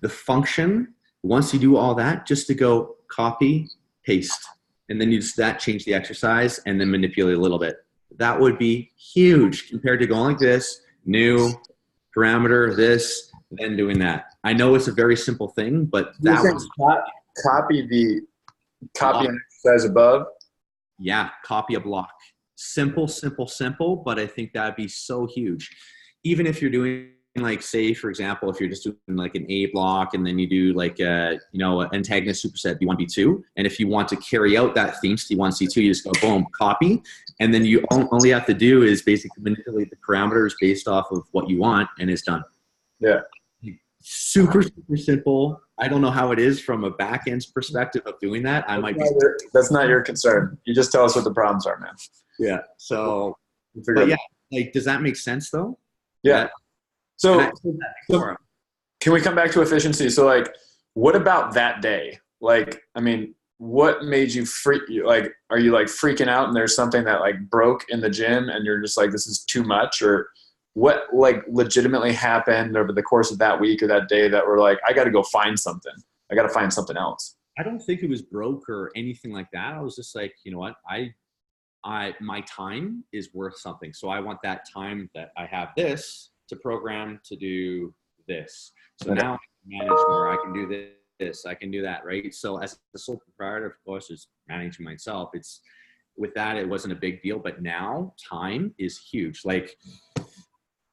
the function, once you do all that, just to go copy, paste, and then you just change the exercise and then manipulate a little bit. That would be huge compared to going like this, new parameter, this, then doing that. I know it's a very simple thing, but that was copy an exercise above. Yeah, copy a block. Simple, but I think that'd be so huge. Even if you're doing, like, say, for example, if you're just doing like an A block and then you do like an antagonist superset B1, B2, and if you want to carry out that theme C1, C2, you just go boom, copy, and then you only have to do is basically manipulate the parameters based off of what you want, and it's done. Yeah. Super simple. I don't know how it is from a back end perspective of doing that. That's not your concern. You just tell us what the problems are, man. Yeah. So, but yeah, like, does that make sense though? Yeah. So can we come back to efficiency? So, like, what about that day? Like, I mean, what made you like, are you like freaking out and there's something that like broke in the gym and you're just like, this is too much? Or what like legitimately happened over the course of that week or that day that were like, I got to go find something. I got to find something else. I don't think it was broke or anything like that. I was just like, you know what? My time is worth something. So I want that time that I have this to program to do this. So now I can manage more. I can do this. I can do that, right? So as the sole proprietor, of course, is managing myself. It's with that, it wasn't a big deal. But now time is huge. Like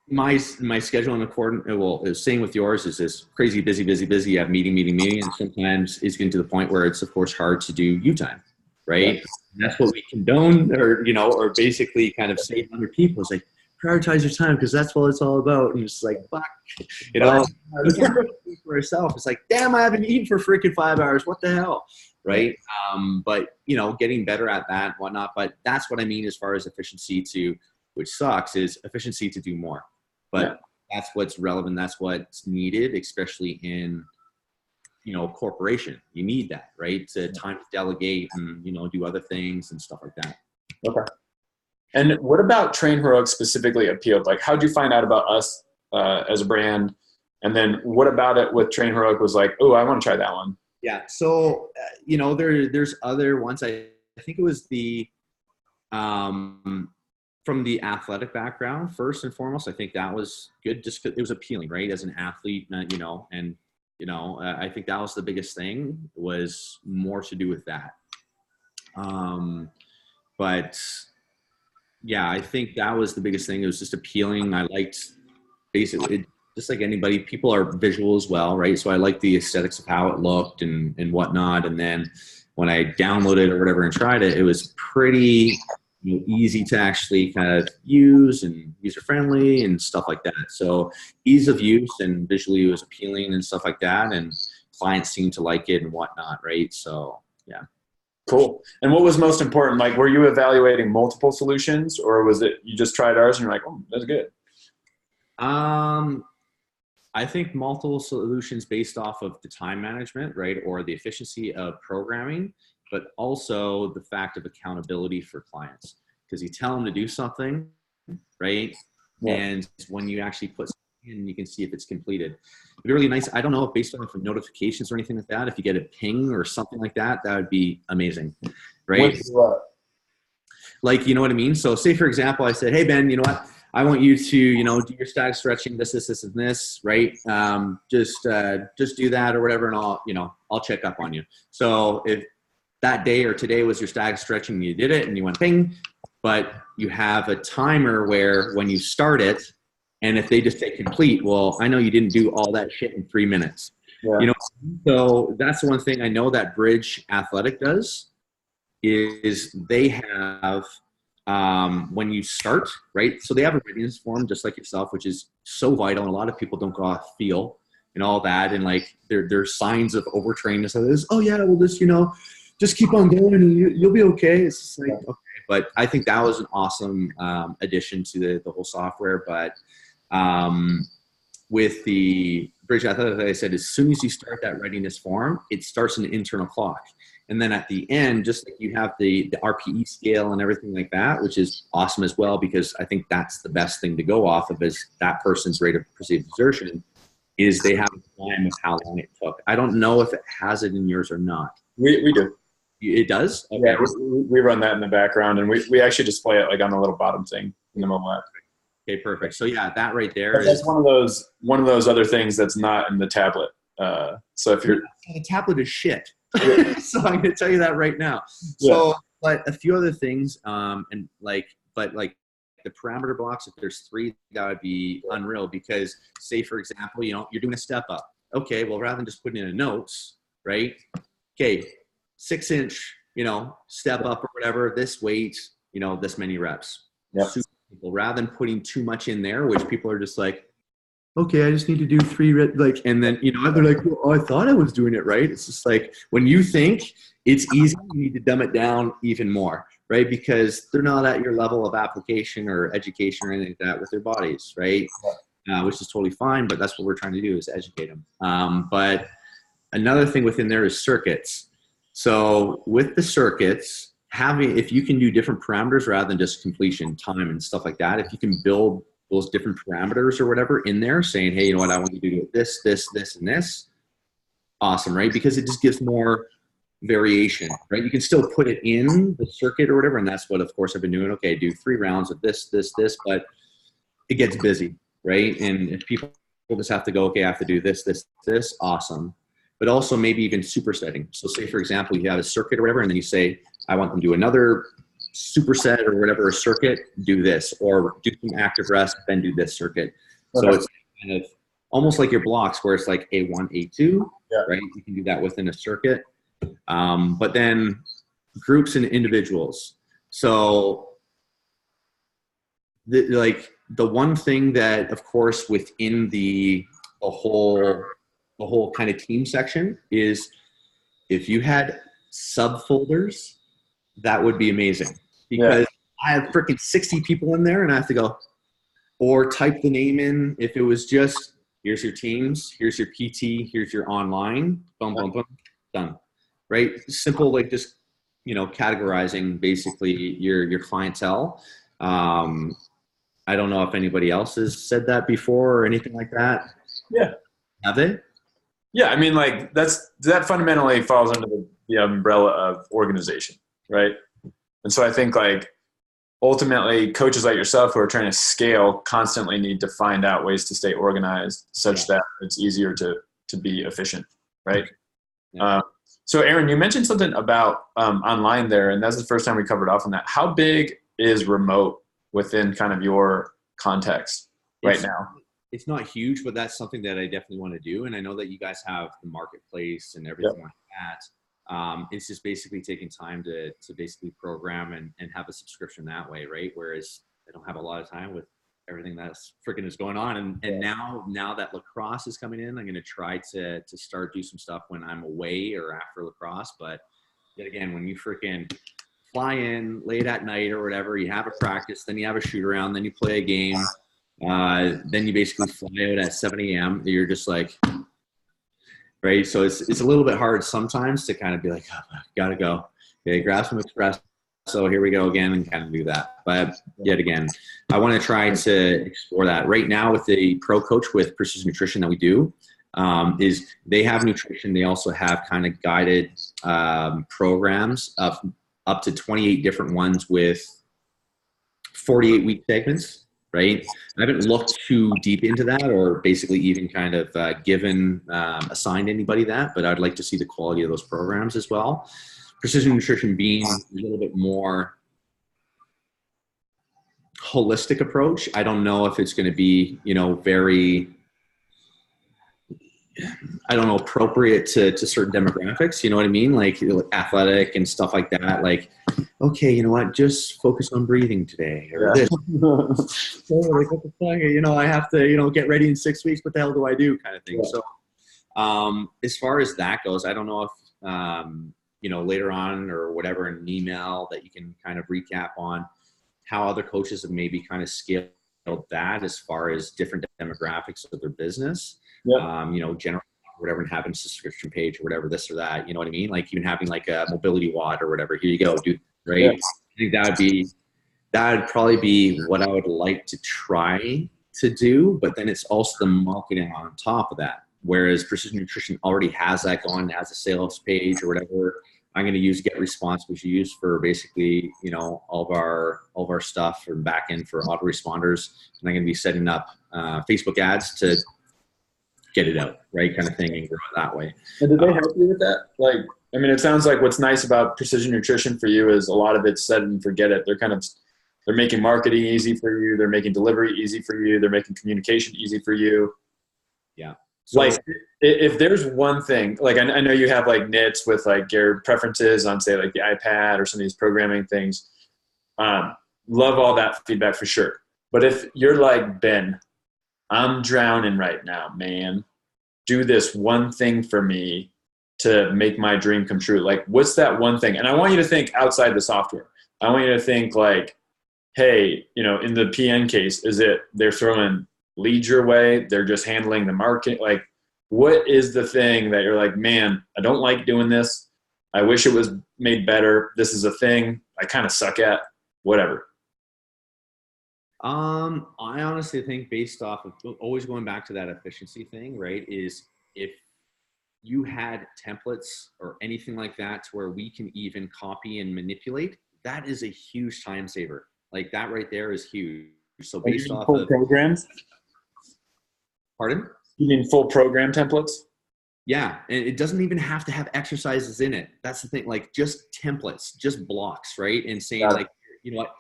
my schedule in accordance, well, same with yours, is this crazy busy. You have meeting. And sometimes it's getting to the point where it's, of course, hard to do U time, right? And that's what we condone or basically kind of say to other people. It's like, prioritize your time because that's what it's all about. And it's like, fuck, for yourself. It's like, damn, I haven't eaten for freaking 5 hours. What the hell, right? But getting better at that and whatnot. But that's what I mean as far as efficiency which sucks, is efficiency to do more. But that's what's relevant. That's what's needed, especially in corporation. You need that, right? To time to delegate and do other things and stuff like that. Okay. And what about Train Heroic specifically appealed? Like, how'd you find out about us as a brand? And then what about it with Train Heroic was like, oh, I want to try that one? Yeah. So, there's other ones. I think it was the, from the athletic background, first and foremost, I think that was good. Just it was appealing, right? As an athlete, I think that was the biggest thing, was more to do with that. But yeah, I think that was the biggest thing. It was just appealing. I liked basically, just like anybody, people are visual as well, right? So I liked the aesthetics of how it looked and whatnot. And then when I downloaded it or whatever and tried it, it was pretty easy to actually kind of use and user-friendly and stuff like that. So ease of use and visually it was appealing and stuff like that. And clients seemed to like it and whatnot, right? So yeah. Cool. And what was most important? Like, were you evaluating multiple solutions, or was it you just tried ours and you're like, oh, that's good? I think multiple solutions based off of the time management, right? Or the efficiency of programming, but also the fact of accountability for clients. Because you tell them to do something, right? Yeah. And when you actually put something in, you can see if it's completed. It'd be really nice. I don't know if based on notifications or anything like that, if you get a ping or something like that, that would be amazing, right? Like, you know what I mean? So say, for example, I said, hey, Ben, you know what? I want you to, do your static stretching, this, and this, right? Just do that or whatever, and I'll check up on you. So if that day or today was your static stretching, you did it and you went ping, but you have a timer where when you start it, and if they just say complete, well, I know you didn't do all that shit in 3 minutes. Yeah. So that's the one thing I know that Bridge Athletic does is they have, when you start, right? So they have a readiness form just like yourself, which is so vital. And a lot of people don't go off feel. and all that. And like, there's signs of overtraining. So there's, oh yeah, well just, just keep on going and you'll be okay. It's just like, okay. But I think that was an awesome addition to the whole software. But with the Bridge, I thought, like I said, as soon as you start that readiness form, it starts an internal clock. And then at the end, just like you have the RPE scale and everything like that, which is awesome as well, because I think that's the best thing to go off of is that person's rate of perceived exertion, is they have a time of how long it took. I don't know if it has it in yours or not. We do. It does? Okay. Yeah, we run that in the background, and we actually display it like on the little bottom thing in the mobile app. Okay, perfect. So yeah, that right there that's one of those other things that's not in the tablet. So if you're the tablet is shit. So I'm going to tell you that right now. So, yeah. But a few other things, but the parameter blocks, if there's 3, that would be unreal, because say, for example, you're doing a step up. Okay, well, rather than just putting in a notes, right? Okay, 6-inch, step up or whatever, this weight, this many reps. Yep. Super simple. Rather than putting too much in there, which people are just like, okay, I just need to do 3, and then, they're like, well, I thought I was doing it right. It's just like, when you think it's easy, you need to dumb it down even more, right? Because they're not at your level of application or education or anything like that with their bodies, right? Which is totally fine, but that's what we're trying to do, is educate them. But another thing within there is circuits. So with the circuits, if you can do different parameters rather than just completion time and stuff like that, if you can build those different parameters or whatever in there, saying, hey, you know what, I want you to do this, this, this, and this. Awesome, right? Because it just gives more variation, right? You can still put it in the circuit or whatever, and that's what, of course, I've been doing. Okay, do 3 rounds of this, this, this, but it gets busy, right? And if people just have to go, okay, I have to do this, this, this, awesome. But also maybe even supersetting. So say, for example, you have a circuit or whatever, and then you say, I want them to do another superset or whatever circuit, do this, or do some active rest, then do this circuit. So it's kind of almost like your blocks, where it's like A1, A2, right? You can do that within a circuit. But then groups and individuals. So the one thing that, of course, within the whole kind of team section is, if you had subfolders, that would be amazing. Because I have freaking 60 people in there, and I have to go or type the name in. If it was just, here's your teams, here's your PT, here's your online, boom, boom, boom, done. Right? Simple, like just, categorizing basically your clientele. I don't know if anybody else has said that before or anything like that. Yeah. Have they? Yeah. I mean, like that fundamentally falls under the umbrella of organization, right? And so I think ultimately coaches like yourself who are trying to scale constantly need to find out ways to stay organized such that it's easier to be efficient, right? Yeah. So Aaron, you mentioned something about online there, and that's the first time we covered off on that. How big is remote within kind of your context right now? It's not huge, but that's something that I definitely want to do. And I know that you guys have the marketplace and everything like that. It's just basically taking time to basically program and have a subscription that way, right? Whereas I don't have a lot of time with everything that's freaking is going on. And now that lacrosse is coming in, I'm going to try to start do some stuff when I'm away or after lacrosse. But yet again, when you freaking fly in late at night or whatever, you have a practice, then you have a shoot around, then you play a game, then you basically fly out at 7 a.m. You're just like, right? So it's a little bit hard sometimes to kind of be like, oh, gotta go. Okay, grab some espresso. So here we go again, and kind of do that. But yet again, I want to try to explore that. Right now with the pro coach with Precision Nutrition that we do, is they have nutrition. They also have kind of guided programs of up to 28 different ones with 48-week segments. Right? I haven't looked too deep into that, or basically even kind of assigned anybody that, but I'd like to see the quality of those programs as well. Precision Nutrition being a little bit more holistic approach. I don't know if it's going to be, very, appropriate to certain demographics. You know what I mean? Like athletic and stuff like that. Like, okay, you know what? Just focus on breathing today. Or this. So like, what the fuck? I have to, get ready in 6 weeks. What the hell do I do? Kind of thing. So As far as that goes, I don't know if, later on or whatever in an email that you can kind of recap on how other coaches have maybe kind of scaled that as far as different demographics of their business, Yep. General or whatever, and having a subscription page or whatever, this or that, you know what I mean? Like even having like a mobility wad or whatever, here you go, dude, right? Yeah. I think that'd probably be what I would like to try to do, but then it's also the marketing on top of that. Whereas Precision Nutrition already has that going, has a sales page or whatever. I'm going to use GetResponse, which we use for basically, all of our stuff from back end for autoresponders. And I'm going to be setting up Facebook ads to get it out, right, kind of thing, and grow it that way. And did they help you with that? Like, I mean, it sounds like what's nice about Precision Nutrition for you is a lot of it's set and forget it. They're making marketing easy for you. They're making delivery easy for you. They're making communication easy for you. Yeah. So, like if there's one thing, like I know you have like nits with like your preferences on say like the iPad or some of these programming things. Love all that feedback for sure. But if you're like, Ben, I'm drowning right now, man, do this one thing for me to make my dream come true. Like what's that one thing? And I want you to think outside the software. I want you to think like, hey, in the PN case, is it they're throwing leads your way? They're just handling the market. Like, what is the thing that you're like, man, I don't like doing this. I wish it was made better. This is a thing I kind of suck at, whatever. I honestly think based off of always going back to that efficiency thing, right, is if you had templates or anything like that to where we can even copy and manipulate, that is a huge time saver. Like that right there is huge. So based off full of programs. Pardon? You mean full program templates? Yeah, and it doesn't even have to have exercises in it. That's the thing, like just templates, just blocks, right? And saying like, you know what,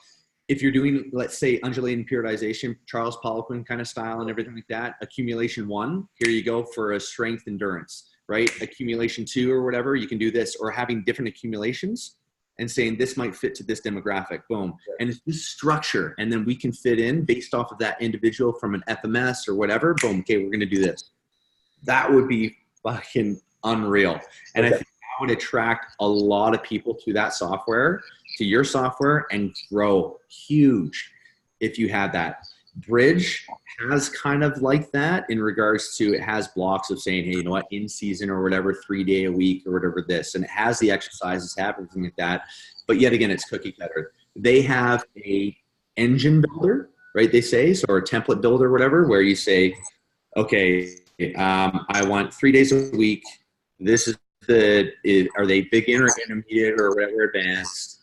if you're doing, let's say, undulating periodization, Charles Poliquin kind of style and everything like that, accumulation 1, here you go for a strength endurance, right? Accumulation 2 or whatever, you can do this, or having different accumulations and saying this might fit to this demographic, boom. And it's this structure, and then we can fit in based off of that individual from an FMS or whatever, boom, okay, we're gonna do this. That would be fucking unreal. And I think that would attract a lot of people to that software, to your software, and grow huge if you had that. Bridge has kind of like that in regards to, it has blocks of saying, hey, you know what, in season or whatever, 3 day a week or whatever this, and it has the exercises, have everything like that. But yet again, it's cookie cutter. They have a engine builder, right? They say, so, or a template builder, or whatever, where you say, okay, I want 3 days a week. This is are they beginner, intermediate, or whatever, advanced?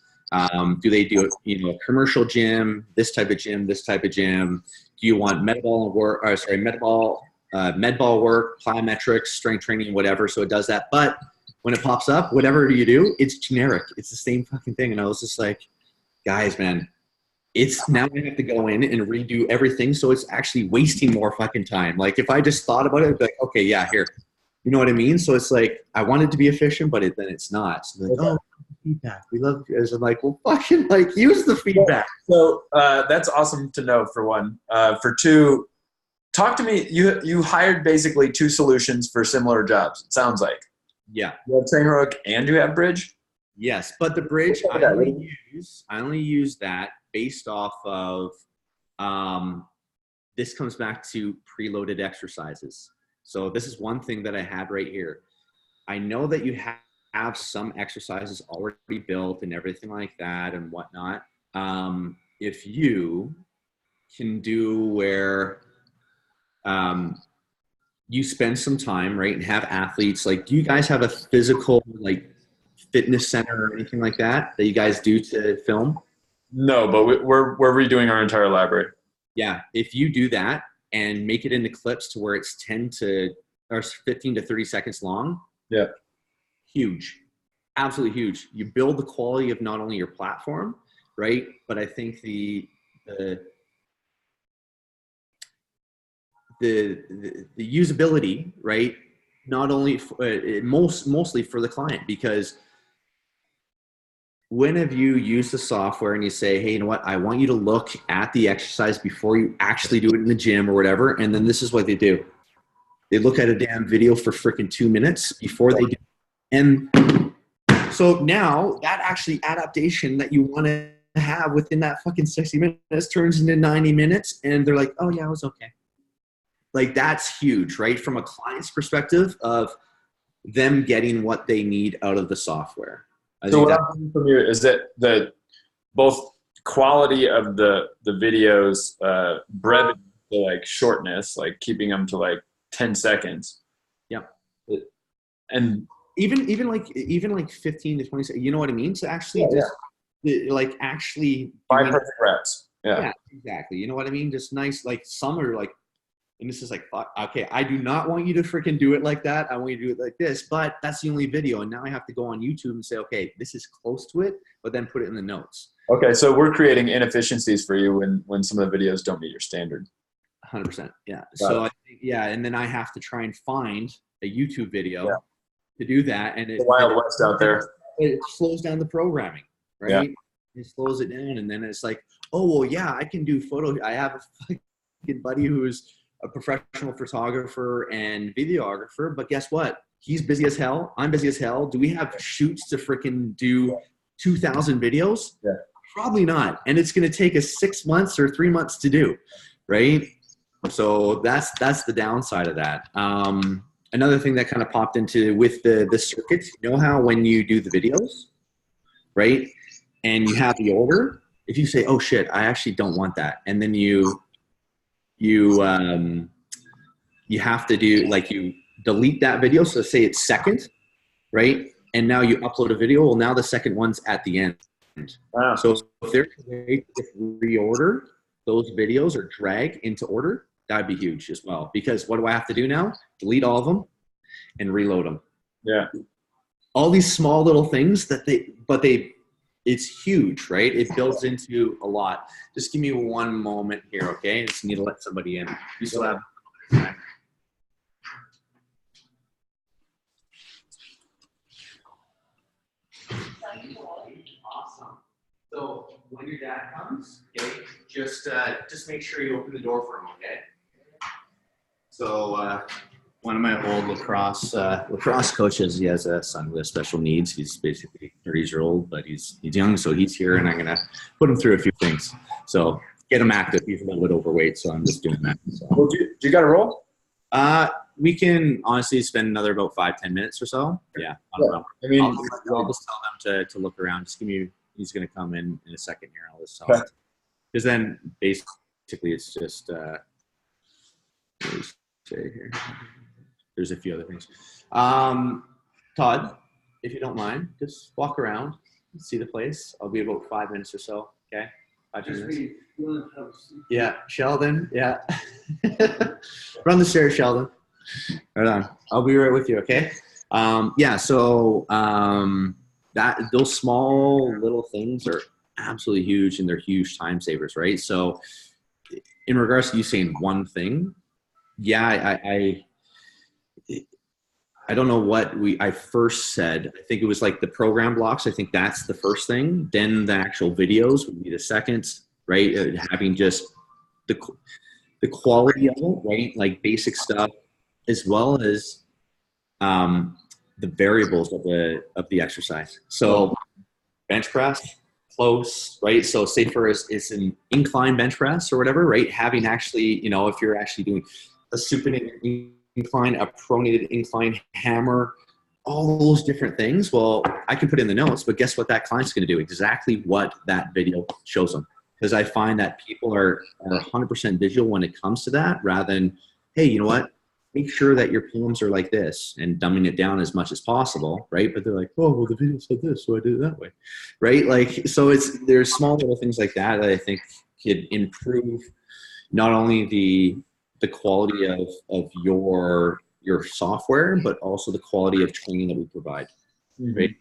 Do they do a commercial gym, this type of gym, this type of gym? Do you want med ball work, med ball work, plyometrics, strength training, whatever? So it does that. But when it pops up, whatever you do, it's generic. It's the same fucking thing. And I was just like, guys, man, it's now I have to go in and redo everything. So it's actually wasting more fucking time. Like if I just thought about it, I'd be like, okay, yeah, here. You know what I mean? So it's like, I wanted to be efficient, but then it's not. So like, oh, feedback. We love you guys. I'm like, well, fucking like use the feedback. So that's awesome to know, for one. For two, talk to me. You hired basically 2 solutions for similar jobs, it sounds like. Yeah. You have TrainerHook and you have Bridge? Yes, but the Bridge, I only use that based off of, this comes back to preloaded exercises. So this is one thing that I had right here. I know that you have some exercises already built and everything like that and whatnot. If you can do where you spend some time, right, and have athletes, like, do you guys have a physical, like, fitness center or anything like that you guys do to film? No, but we're redoing our entire library. Yeah, if you do that and make it into clips to where it's 15 to 30 seconds long. Yeah. Huge. Absolutely huge. You build the quality of not only your platform, right? But I think the usability, right? Not only mostly for the client, because when have you used the software and you say, hey, you know what? I want you to look at the exercise before you actually do it in the gym or whatever. And then this is what they do. They look at a damn video for freaking 2 minutes before they do. And so now that actually adaptation that you want to have within that fucking 60 minutes turns into 90 minutes. And they're like, oh yeah, it was okay. Like that's huge, right? From a client's perspective of them getting what they need out of the software. So what I'm hearing from you is that the both quality of the videos, brevity to like shortness, like keeping them to like 10 seconds. Yep. And even like 15 to 20 seconds, you know what I mean? To actually like actually 5 perfect reps. Yeah, exactly. You know what I mean? Just nice, like some are like, and this is like, okay, I do not want you to freaking do it like that. I want you to do it like this, but that's the only video. And now I have to go on YouTube and say, okay, this is close to it, but then put it in the notes. Okay. So we're creating inefficiencies for you when some of the videos don't meet your standard. 100%. Yeah. So I think, and then I have to try and find a YouTube video to do that. And the Wild West out there. It slows down the programming, right? Yeah. It slows it down. And then it's like, oh, well, yeah, I can do photo. I have a fucking buddy who's a professional photographer and videographer, but guess what? He's busy as hell. I'm busy as hell. Do we have shoots to freaking do 2,000 videos? Yeah. Probably not. And it's going to take us 6 months or 3 months to do, right? So that's the downside of that. Another thing that kind of popped into with the circuits, you know how when you do the videos, right? And you have the order, if you say, oh shit, I actually don't want that. And then you have to do, like, you delete that video. So say it's second, right? And now you upload a video. Well, now the second one's at the end. Wow. So if there's a way to reorder those videos or drag into order, that'd be huge as well. Because what do I have to do now? Delete all of them and reload them. Yeah. All these small little things it's huge, right? It builds into a lot. Just give me one moment here, okay? I just need to let somebody in. You still have time. Awesome. So when your dad comes, okay, just make sure you open the door for him, okay? So one of my old lacrosse coaches, he has a son with special needs. He's basically 30-year-old, but he's young, so he's here, and I'm gonna put him through a few things. So get him active. He's a little bit overweight, so I'm just doing that. So. Well, do you got a roll? We can honestly spend another about 5-10 minutes or so. Yeah, I mean, I'll just tell them to look around. Just give me. He's gonna come in a second here. I'll just tell him. Because then basically it's just. Here. There's a few other things. Todd, if you don't mind, just walk around, see the place. I'll be about 5 minutes or so. Okay, 5 minutes. Yeah, Sheldon. Yeah, run the stairs, Sheldon. Right on. I'll be right with you. Okay. So that those small little things are absolutely huge, and they're huge time savers, right? So, in regards to you saying one thing. Yeah, I don't know what I first said. I think it was like the program blocks. I think that's the first thing. Then the actual videos would be the second, right? Having just the quality of it, right? Like basic stuff, as well as the variables of the exercise. So bench press, close, right? So say for it's an incline bench press or whatever, right? Having actually, if you're actually doing a supinated incline, a pronated incline, hammer, all those different things. Well, I can put in the notes, but guess what that client's going to do? Exactly what that video shows them. Because I find that people are 100% visual when it comes to that, rather than, hey, you know what? Make sure that your palms are like this and dumbing it down as much as possible, right? But they're like, oh, well, the video said this, so I did it that way, right? Like, so there's small little things like that I think could improve not only the quality of your software, but also the quality of training that we provide, right?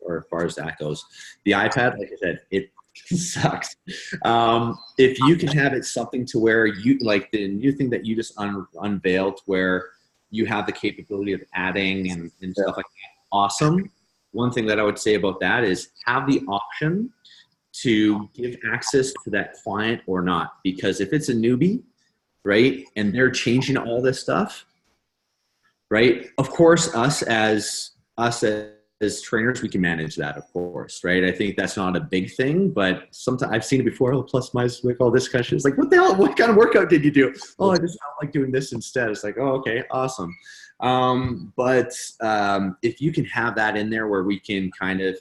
Or as far as that goes. The iPad, like I said, it sucks. If you can have it something to where you, like the new thing that you just unveiled, where you have the capability of adding and stuff like that, awesome. One thing that I would say about that is have the option to give access to that client or not. Because if it's a newbie, right, and they're changing all this stuff, right? Of course, us as trainers, we can manage that, of course, right? I think that's not a big thing, but sometimes I've seen it before. Oh, plus minus, like all this kind of shit. It's like, what the hell? What kind of workout did you do? Oh, I just felt like doing this instead. It's like, oh, okay, awesome. But if you can have that in there where we can kind of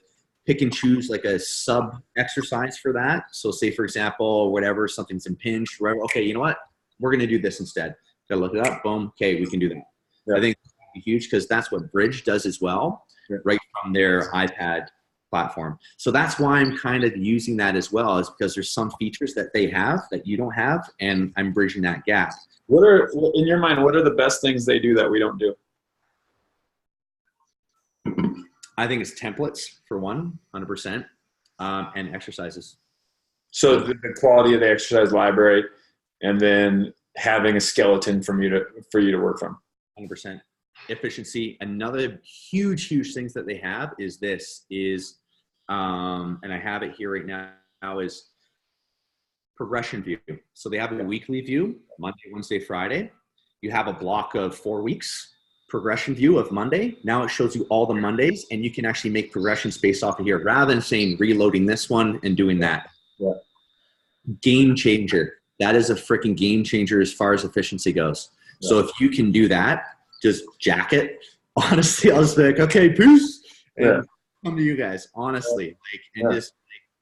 pick and choose like a sub exercise for that. So say, for example, whatever, something's impinged, whatever. Okay, you know what? We're going to do this instead. Gotta look it up. Boom. Okay, we can do that. Yeah. I think it's huge because that's what Bridge does as well, right from their iPad platform. So that's why I'm kind of using that as well, is because there's some features that they have that you don't have, and I'm bridging that gap. What are, in your mind, what are the best things they do that we don't do? I think it's templates for 100%, and exercises. So the quality of the exercise library, and then having a skeleton for you to work from. 100%. Efficiency. Another huge things that they have is and I have it here right now, is progression view. So they have a weekly view, Monday, Wednesday, Friday. You have a block of 4 weeks. Progression view of Monday. Now it shows you all the Mondays, and you can actually make progressions based off of here rather than saying reloading this one and doing that. Yeah. Game changer. That is a freaking game changer as far as efficiency goes. Yeah. So if you can do that, just jack it. Honestly, I'll just be like, okay, peace. And come to you guys. Honestly, like, and just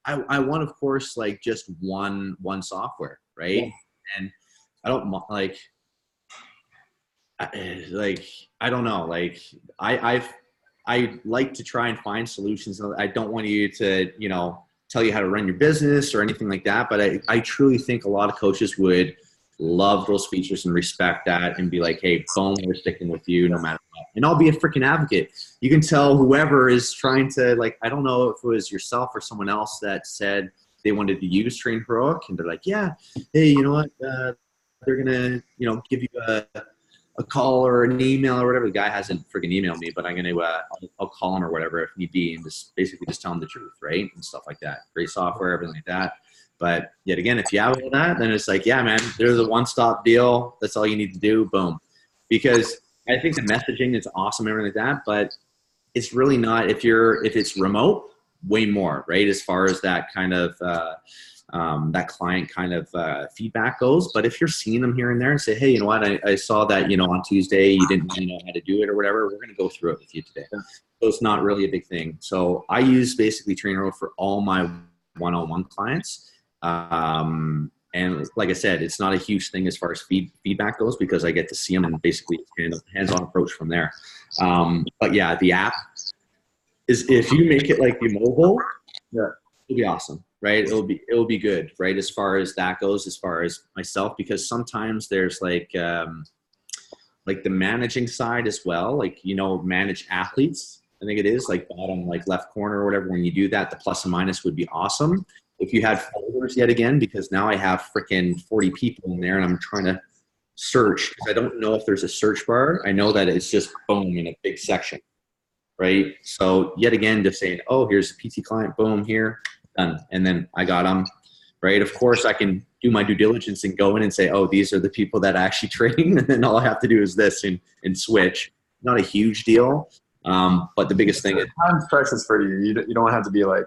like, I want, of course, like just one software, right? Yeah. And I don't like. I don't know. Like I like to try and find solutions. I don't want you to, tell you how to run your business or anything like that. But I truly think a lot of coaches would love those features and respect that and be like, hey, boom, we're sticking with you no matter what. And I'll be a freaking advocate. You can tell whoever is trying to, like, I don't know if it was yourself or someone else that said they wanted to use Train Heroic, and they're like, yeah, hey, you know what? They're going to, give you a call or an email or whatever. The guy hasn't freaking emailed me, but I'm going to, I'll call him or whatever if need be, and just basically just tell him the truth, right? And stuff like that. Great software, everything like that. But yet again, if you have all that, then it's like, yeah, man, there's a one-stop deal. That's all you need to do. Boom. Because I think the messaging is awesome, everything like that, but it's really not, if it's remote, way more, right? As far as that kind of, that client kind of feedback goes. But if you're seeing them here and there and say, hey, you know what, I saw that, on Tuesday you didn't know how to do it or whatever, we're going to go through it with you today. So it's not really a big thing. So I use basically Train Heroic for all my one-on-one clients. And like I said, it's not a huge thing as far as feedback goes, because I get to see them and basically hands-on approach from there. But yeah, the app is, if you make it like the mobile, it'll be awesome. Right. It'll be good. Right. As far as that goes, as far as myself, because sometimes there's like the managing side as well, like, manage athletes. I think it is like bottom, like left corner or whatever. When you do that, the plus and minus would be awesome. If you had folders yet again, because now I have freaking 40 people in there and I'm trying to search, because I don't know if there's a search bar. I know that it's just boom in a big section. Right. So yet again, just saying, oh, here's a PT client, boom, here. Done. And then I got them, right? Of course, I can do my due diligence and go in and say, oh, these are the people that actually train. And then all I have to do is this and switch. Not a huge deal. But the biggest thing is time's precious for you. You don't have to be like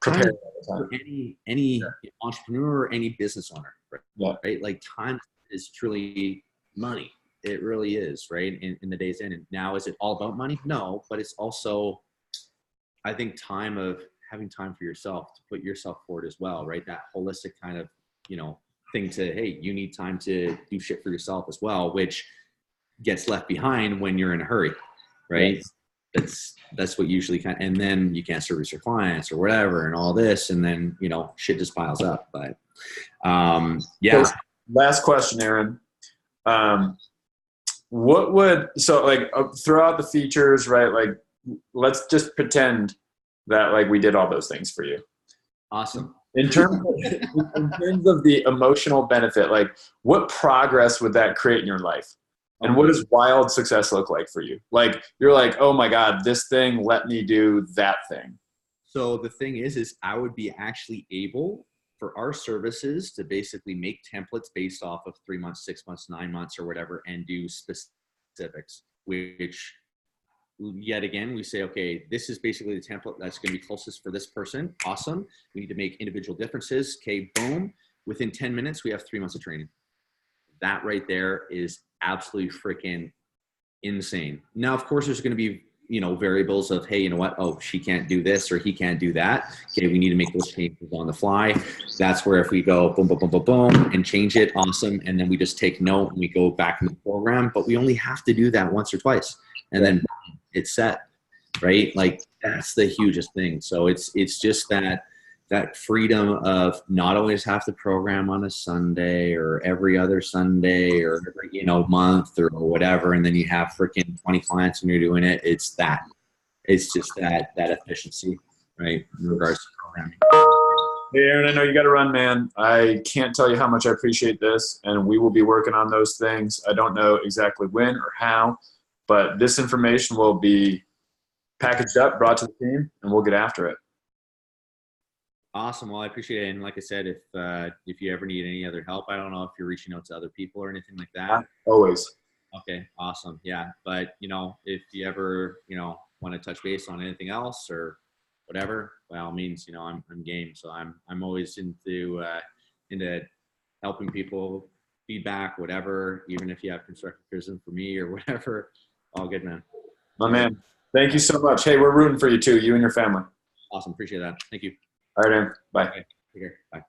prepared all the time. Any entrepreneur or any business owner, right? Yeah. Right? Like time is truly money. It really is, right? In the day's end. And now, is it all about money? No, but it's also, I think, having time for yourself, to put yourself forward as well, right? That holistic kind of, thing to, hey, you need time to do shit for yourself as well, which gets left behind when you're in a hurry, right? Yes. That's what usually and then you can't service your clients or whatever and all this, and then, shit just piles up. But yeah. So, last question, Aaron. Throughout the features, right? Like, let's just pretend that like we did all those things for you. Awesome. In terms of the emotional benefit, like what progress would that create in your life? And what does wild success look like for you? Like, you're like, oh my God, this thing let me do that thing. So the thing is I would be actually able for our services to basically make templates based off of 3 months, 6 months, 9 months or whatever, and do specifics. which yet again, we say, okay, this is basically the template that's going to be closest for this person. Awesome. We need to make individual differences. Okay, boom. Within 10 minutes, we have 3 months of training. That right there is absolutely freaking insane. Now, of course, there's going to be, variables of, hey, you know what? Oh, she can't do this or he can't do that. Okay, we need to make those changes on the fly. That's where if we go boom, boom, boom, boom, boom, and change it, awesome. And then we just take note and we go back in the program. But we only have to do that once or twice. And then it's set, right? Like that's the hugest thing. So it's just that freedom of not always have to program on a Sunday or every other Sunday or every, month or whatever. And then you have freaking 20 clients and you're doing it. It's just that efficiency, right? In regards to programming. Hey, Aaron, I know you got to run, man. I can't tell you how much I appreciate this, and we will be working on those things. I don't know exactly when or how, but this information will be packaged up, brought to the team, and we'll get after it. Awesome. Well, I appreciate it. And like I said, if you ever need any other help, I don't know if you're reaching out to other people or anything like that. Always. Okay. Awesome. Yeah. But if you ever, want to touch base on anything else or whatever, by all means, I'm game. So I'm always into helping people, feedback, whatever, even if you have constructive criticism for me or whatever. All good, man. My man. Thank you so much. Hey, we're rooting for you too, you and your family. Awesome. Appreciate that. Thank you. All right, Aaron. Bye. Okay. Take care. Bye.